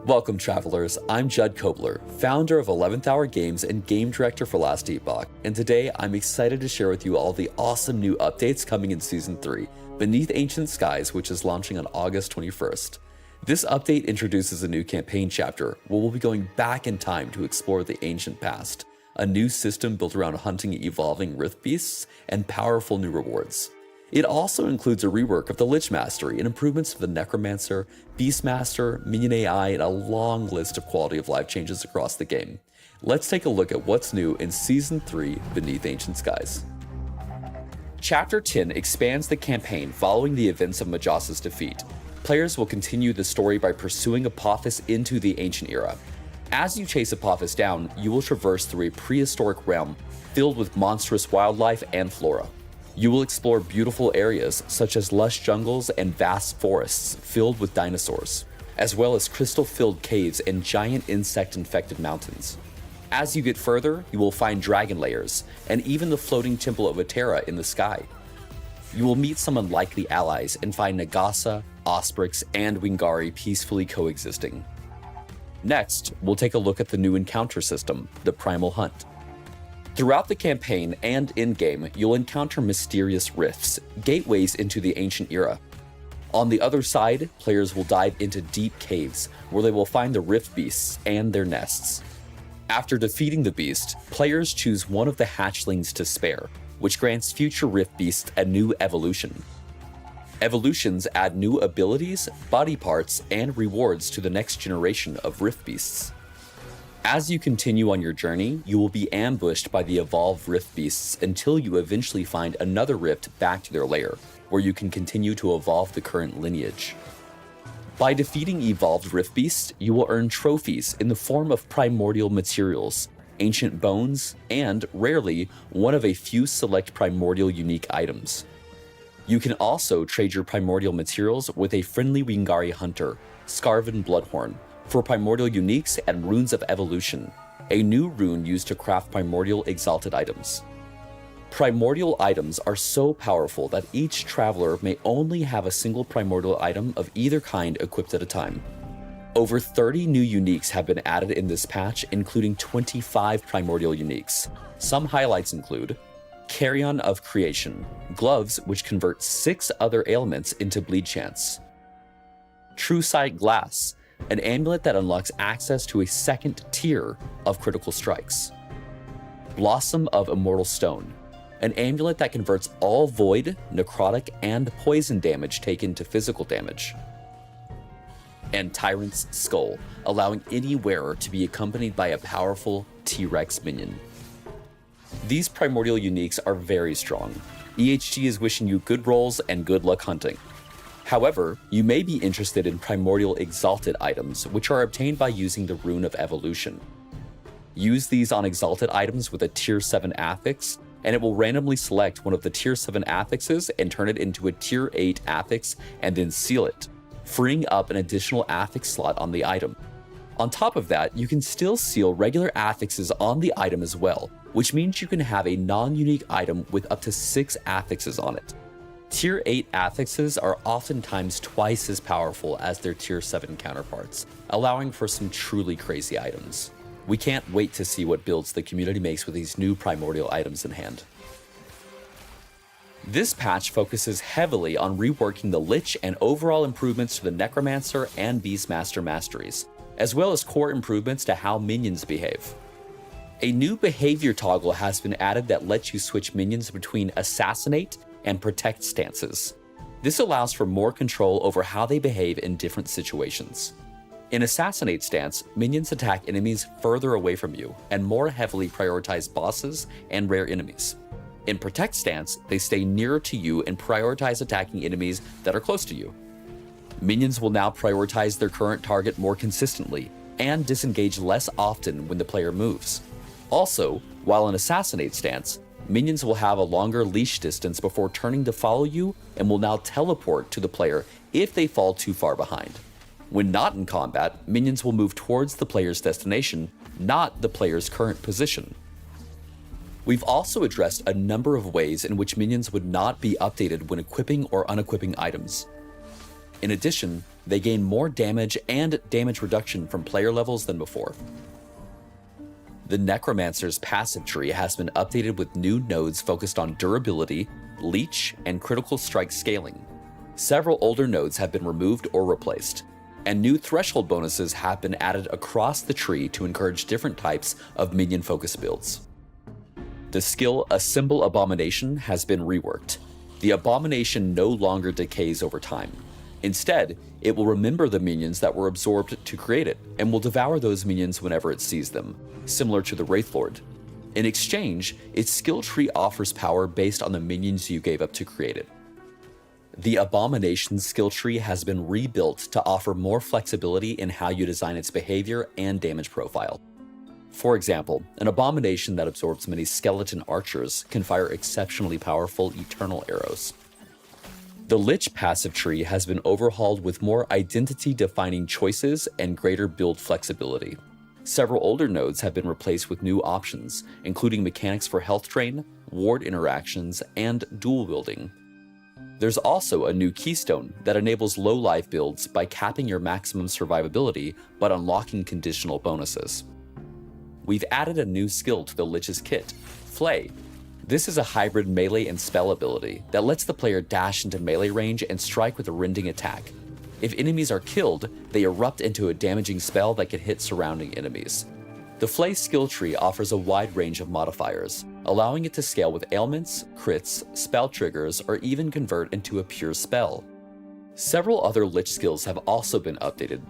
Welcome, travelers. I'm Judd Kobler, founder of 11th Hour Games and game director for Last Epoch, and today I'm excited to share with you all the awesome new updates coming in Season 3, Beneath Ancient Skies, which is launching on August 21st. This update introduces a new campaign chapter where we'll be going back in time to explore the ancient past, a new system built around hunting evolving rift beasts, and powerful new rewards. It also includes a rework of the Lich Mastery and improvements to the Necromancer, Beastmaster, Minion AI, and a long list of quality of life changes across the game. Let's take a look at what's new in Season 3, Beneath Ancient Skies. Chapter 10 expands the campaign following the events of Majasa's defeat. Players will continue the story by pursuing Apophis into the Ancient Era. As you chase Apophis down, you will traverse through a prehistoric realm filled with monstrous wildlife and flora. You will explore beautiful areas such as lush jungles and vast forests filled with dinosaurs, as well as crystal-filled caves and giant insect-infected mountains. As you get further, you will find dragon layers, and even the floating temple of Atera in the sky. You will meet some unlikely allies and find Nagasa, Osprix, and Wingari peacefully coexisting. Next, we'll take a look at the new encounter system, the Primal Hunt. Throughout the campaign and in-game, you'll encounter mysterious rifts, gateways into the ancient era. On the other side, players will dive into deep caves, where they will find the rift beasts and their nests. After defeating the beast, players choose one of the hatchlings to spare, which grants future rift beasts a new evolution. Evolutions add new abilities, body parts, and rewards to the next generation of rift beasts. As you continue on your journey, you will be ambushed by the evolved rift beasts until you eventually find another rift back to their lair, where you can continue to evolve the current lineage. By defeating evolved rift beasts, you will earn trophies in the form of primordial materials, ancient bones, and, rarely, one of a few select primordial unique items. You can also trade your primordial materials with a friendly Wingari hunter, Scarven Bloodhorn, for primordial uniques and runes of evolution, a new rune used to craft primordial exalted items. Primordial items are so powerful that each traveler may only have a single primordial item of either kind equipped at a time. Over 30 new uniques have been added in this patch, including 25 primordial uniques. Some highlights include Carrion of Creation, gloves which convert 6 other ailments into bleed chance. True Sight Glass, an amulet that unlocks access to a second tier of critical strikes. Blossom of Immortal Stone, an amulet that converts all void, necrotic, and poison damage taken to physical damage. And Tyrant's Skull, allowing any wearer to be accompanied by a powerful T-Rex minion. These primordial uniques are very strong. EHG is wishing you good rolls and good luck hunting. However, you may be interested in primordial exalted items, which are obtained by using the Rune of Evolution. Use these on exalted items with a Tier 7 affix, and it will randomly select one of the Tier 7 affixes and turn it into a Tier 8 affix and then seal it, freeing up an additional affix slot on the item. On top of that, you can still seal regular affixes on the item as well, which means you can have a non-unique item with up to 6 affixes on it. Tier 8 affixes are oftentimes twice as powerful as their Tier 7 counterparts, allowing for some truly crazy items. We can't wait to see what builds the community makes with these new primordial items in hand. This patch focuses heavily on reworking the Lich and overall improvements to the Necromancer and Beastmaster masteries, as well as core improvements to how minions behave. A new behavior toggle has been added that lets you switch minions between Assassinate and Protect stances. This allows for more control over how they behave in different situations. In Assassinate stance, minions attack enemies further away from you and more heavily prioritize bosses and rare enemies. In Protect stance, they stay nearer to you and prioritize attacking enemies that are close to you. Minions will now prioritize their current target more consistently and disengage less often when the player moves. Also, while in Assassinate stance, minions will have a longer leash distance before turning to follow you and will now teleport to the player if they fall too far behind. When not in combat, minions will move towards the player's destination, not the player's current position. We've also addressed a number of ways in which minions would not be updated when equipping or unequipping items. In addition, they gain more damage and damage reduction from player levels than before. The Necromancer's passive tree has been updated with new nodes focused on durability, leech, and critical strike scaling. Several older nodes have been removed or replaced, and new threshold bonuses have been added across the tree to encourage different types of minion-focused builds. The skill Assemble Abomination has been reworked. The Abomination no longer decays over time. Instead, it will remember the minions that were absorbed to create it, and will devour those minions whenever it sees them, similar to the Wraithlord. In exchange, its skill tree offers power based on the minions you gave up to create it. The Abomination skill tree has been rebuilt to offer more flexibility in how you design its behavior and damage profile. For example, an Abomination that absorbs many skeleton archers can fire exceptionally powerful eternal arrows. The Lich passive tree has been overhauled with more identity-defining choices and greater build flexibility. Several older nodes have been replaced with new options, including mechanics for health drain, ward interactions, and dual wielding. There's also a new keystone that enables low life builds by capping your maximum survivability but unlocking conditional bonuses. We've added a new skill to the Lich's kit, Flay. This is a hybrid melee and spell ability that lets the player dash into melee range and strike with a rending attack. If enemies are killed, they erupt into a damaging spell that can hit surrounding enemies. The Flay skill tree offers a wide range of modifiers, allowing it to scale with ailments, crits, spell triggers, or even convert into a pure spell. Several other Lich skills have also been updated.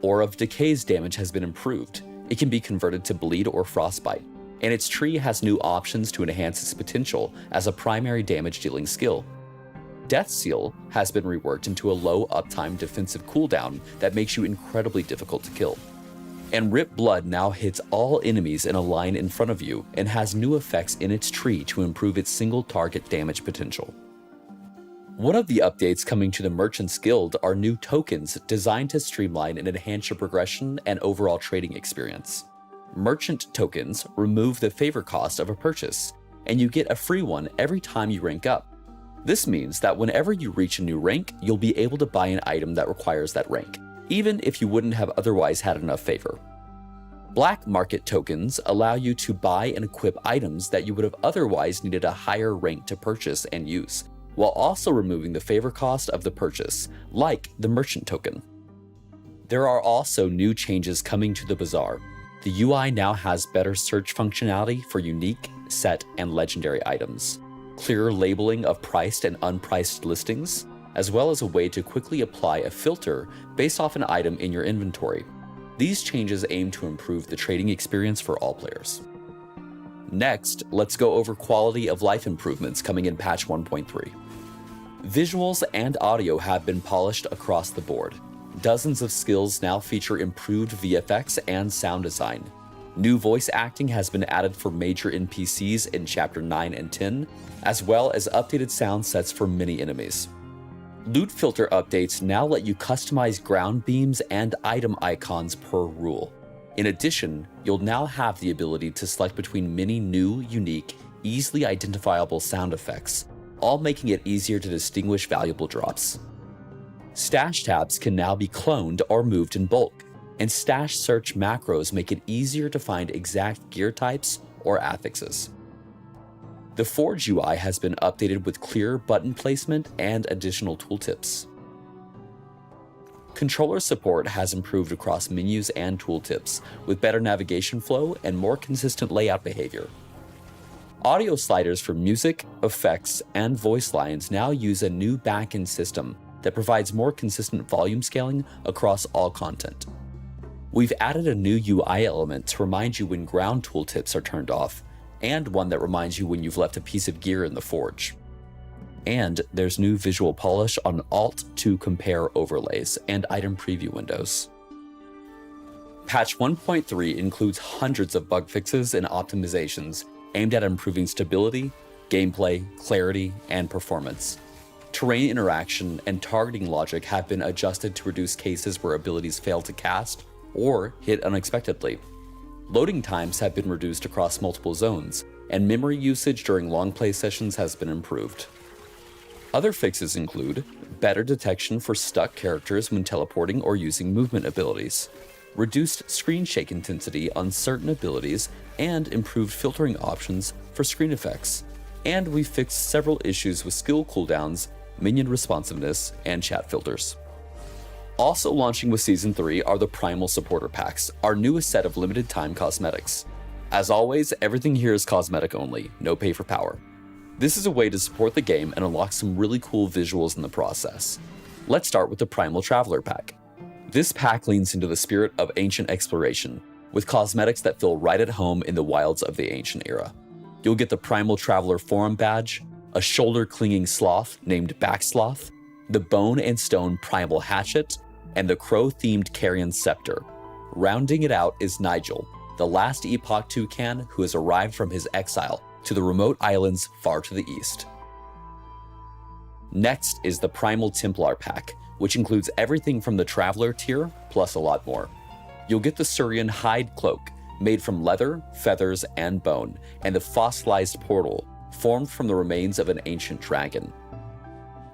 Aura of Decay's damage has been improved. It can be converted to bleed or frostbite, and its tree has new options to enhance its potential as a primary damage-dealing skill. Death Seal has been reworked into a low uptime defensive cooldown that makes you incredibly difficult to kill. And Rip Blood now hits all enemies in a line in front of you and has new effects in its tree to improve its single target damage potential. One of the updates coming to the Merchant's Guild are new tokens designed to streamline and enhance your progression and overall trading experience. Merchant tokens remove the favor cost of a purchase, and you get a free one every time you rank up. This means that whenever you reach a new rank, you'll be able to buy an item that requires that rank, even if you wouldn't have otherwise had enough favor. Black market tokens allow you to buy and equip items that you would have otherwise needed a higher rank to purchase and use, while also removing the favor cost of the purchase, like the merchant token. There are also new changes coming to the bazaar. The UI now has better search functionality for unique, set, and legendary items, clearer labeling of priced and unpriced listings, as well as a way to quickly apply a filter based off an item in your inventory. These changes aim to improve the trading experience for all players. Next, let's go over quality of life improvements coming in patch 1.3. Visuals and audio have been polished across the board. Dozens of skills now feature improved VFX and sound design. New voice acting has been added for major NPCs in Chapter 9 and 10, as well as updated sound sets for many enemies. Loot filter updates now let you customize ground beams and item icons per rule. In addition, you'll now have the ability to select between many new, unique, easily identifiable sound effects, all making it easier to distinguish valuable drops. Stash tabs can now be cloned or moved in bulk, and stash search macros make it easier to find exact gear types or affixes. The Forge UI has been updated with clearer button placement and additional tooltips. Controller support has improved across menus and tooltips, with better navigation flow and more consistent layout behavior. Audio sliders for music, effects, and voice lines now use a new backend system that provides more consistent volume scaling across all content. We've added a new UI element to remind you when ground tooltips are turned off, and one that reminds you when you've left a piece of gear in the forge. And there's new visual polish on Alt to compare overlays and item preview windows. Patch 1.3 includes hundreds of bug fixes and optimizations aimed at improving stability, gameplay, clarity, and performance. Terrain interaction and targeting logic have been adjusted to reduce cases where abilities fail to cast or hit unexpectedly. Loading times have been reduced across multiple zones, and memory usage during long play sessions has been improved. Other fixes include better detection for stuck characters when teleporting or using movement abilities, reduced screen shake intensity on certain abilities, and improved filtering options for screen effects. And we fixed several issues with skill cooldowns, minion responsiveness, and chat filters. Also launching with Season 3 are the Primal Supporter Packs, our newest set of limited time cosmetics. As always, everything here is cosmetic only, no pay for power. This is a way to support the game and unlock some really cool visuals in the process. Let's start with the Primal Traveler Pack. This pack leans into the spirit of ancient exploration, with cosmetics that feel right at home in the wilds of the ancient era. You'll get the Primal Traveler Forum Badge, a shoulder-clinging sloth named Backsloth, the Bone and Stone Primal Hatchet, and the crow-themed Carrion Scepter. Rounding it out is Nigel, the last Epoch toucan who has arrived from his exile to the remote islands far to the east. Next is the Primal Templar Pack, which includes everything from the Traveler tier, plus a lot more. You'll get the Surian Hide Cloak, made from leather, feathers, and bone, and the fossilized portal, formed from the remains of an ancient dragon.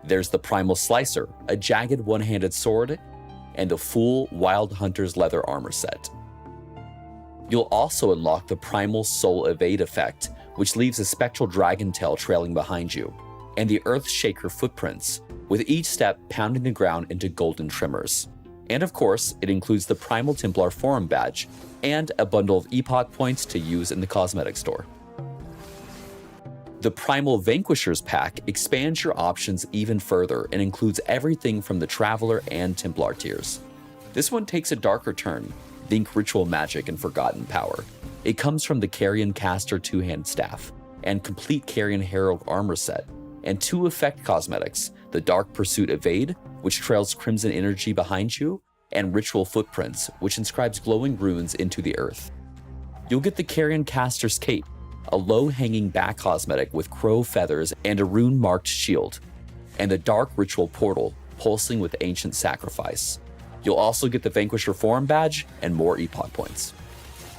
There's the Primal Slicer, a jagged one-handed sword, and the full Wild Hunter's leather armor set. You'll also unlock the Primal Soul Evade effect, which leaves a spectral dragon tail trailing behind you, and the Earth Shaker footprints, with each step pounding the ground into golden tremors. And of course, it includes the Primal Templar Forum Badge, and a bundle of Epoch points to use in the cosmetic store. The Primal Vanquishers Pack expands your options even further and includes everything from the Traveler and Templar tiers. This one takes a darker turn, think ritual magic and forgotten power. It comes from the Carrion Caster 2-hand staff, and complete Carrion Herald armor set, and 2 effect cosmetics, the Dark Pursuit Evade, which trails crimson energy behind you, and Ritual Footprints, which inscribes glowing runes into the earth. You'll get the Carrion Caster's Cape, a low-hanging back cosmetic with crow feathers and a rune-marked shield, and the Dark Ritual Portal, pulsing with ancient sacrifice. You'll also get the Vanquisher Forum badge and more Epoch points.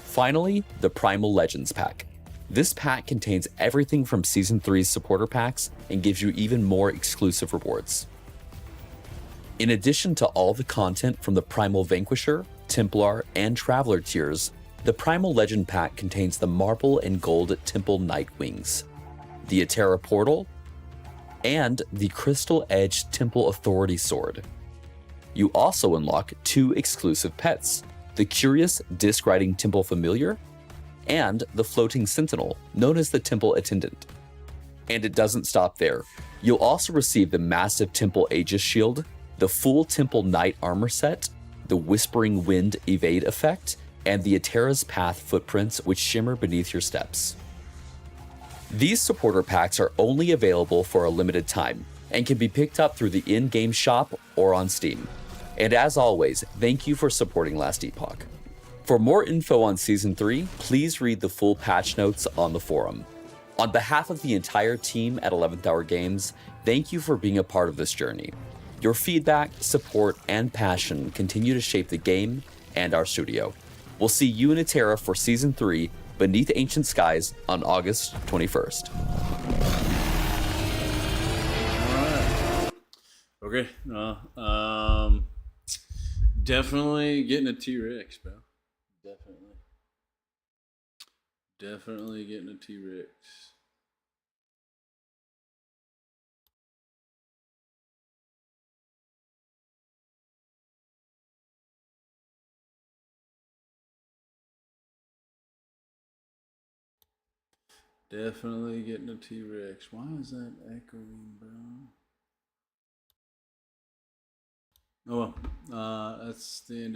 Finally, the Primal Legends pack. This pack contains everything from Season 3's supporter packs and gives you even more exclusive rewards. In addition to all the content from the Primal Vanquisher, Templar, and Traveler tiers, the Primal Legend pack contains the Marble and Gold Temple Night Wings, the Atera Portal, and the Crystal Edge Temple Authority Sword. You also unlock 2 exclusive pets, the Curious Disc Riding Temple Familiar and the Floating Sentinel, known as the Temple Attendant. And it doesn't stop there. You'll also receive the massive Temple Aegis Shield, the full Temple Knight armor set, the Whispering Wind evade effect, and the Atera's Path footprints which shimmer beneath your steps. These supporter packs are only available for a limited time and can be picked up through the in-game shop or on Steam. And as always, thank you for supporting Last Epoch. For more info on Season 3, please read the full patch notes on the forum. On behalf of the entire team at 11th Hour Games, thank you for being a part of this journey. Your feedback, support, and passion continue to shape the game and our studio. We'll see you in Atera for Season 3, Beneath Ancient Skies, on August 21st. Okay. Definitely getting a T-Rex, bro. Definitely getting a T-Rex. Definitely getting a T-Rex. Why is that echoing, bro? Oh well, that's the end of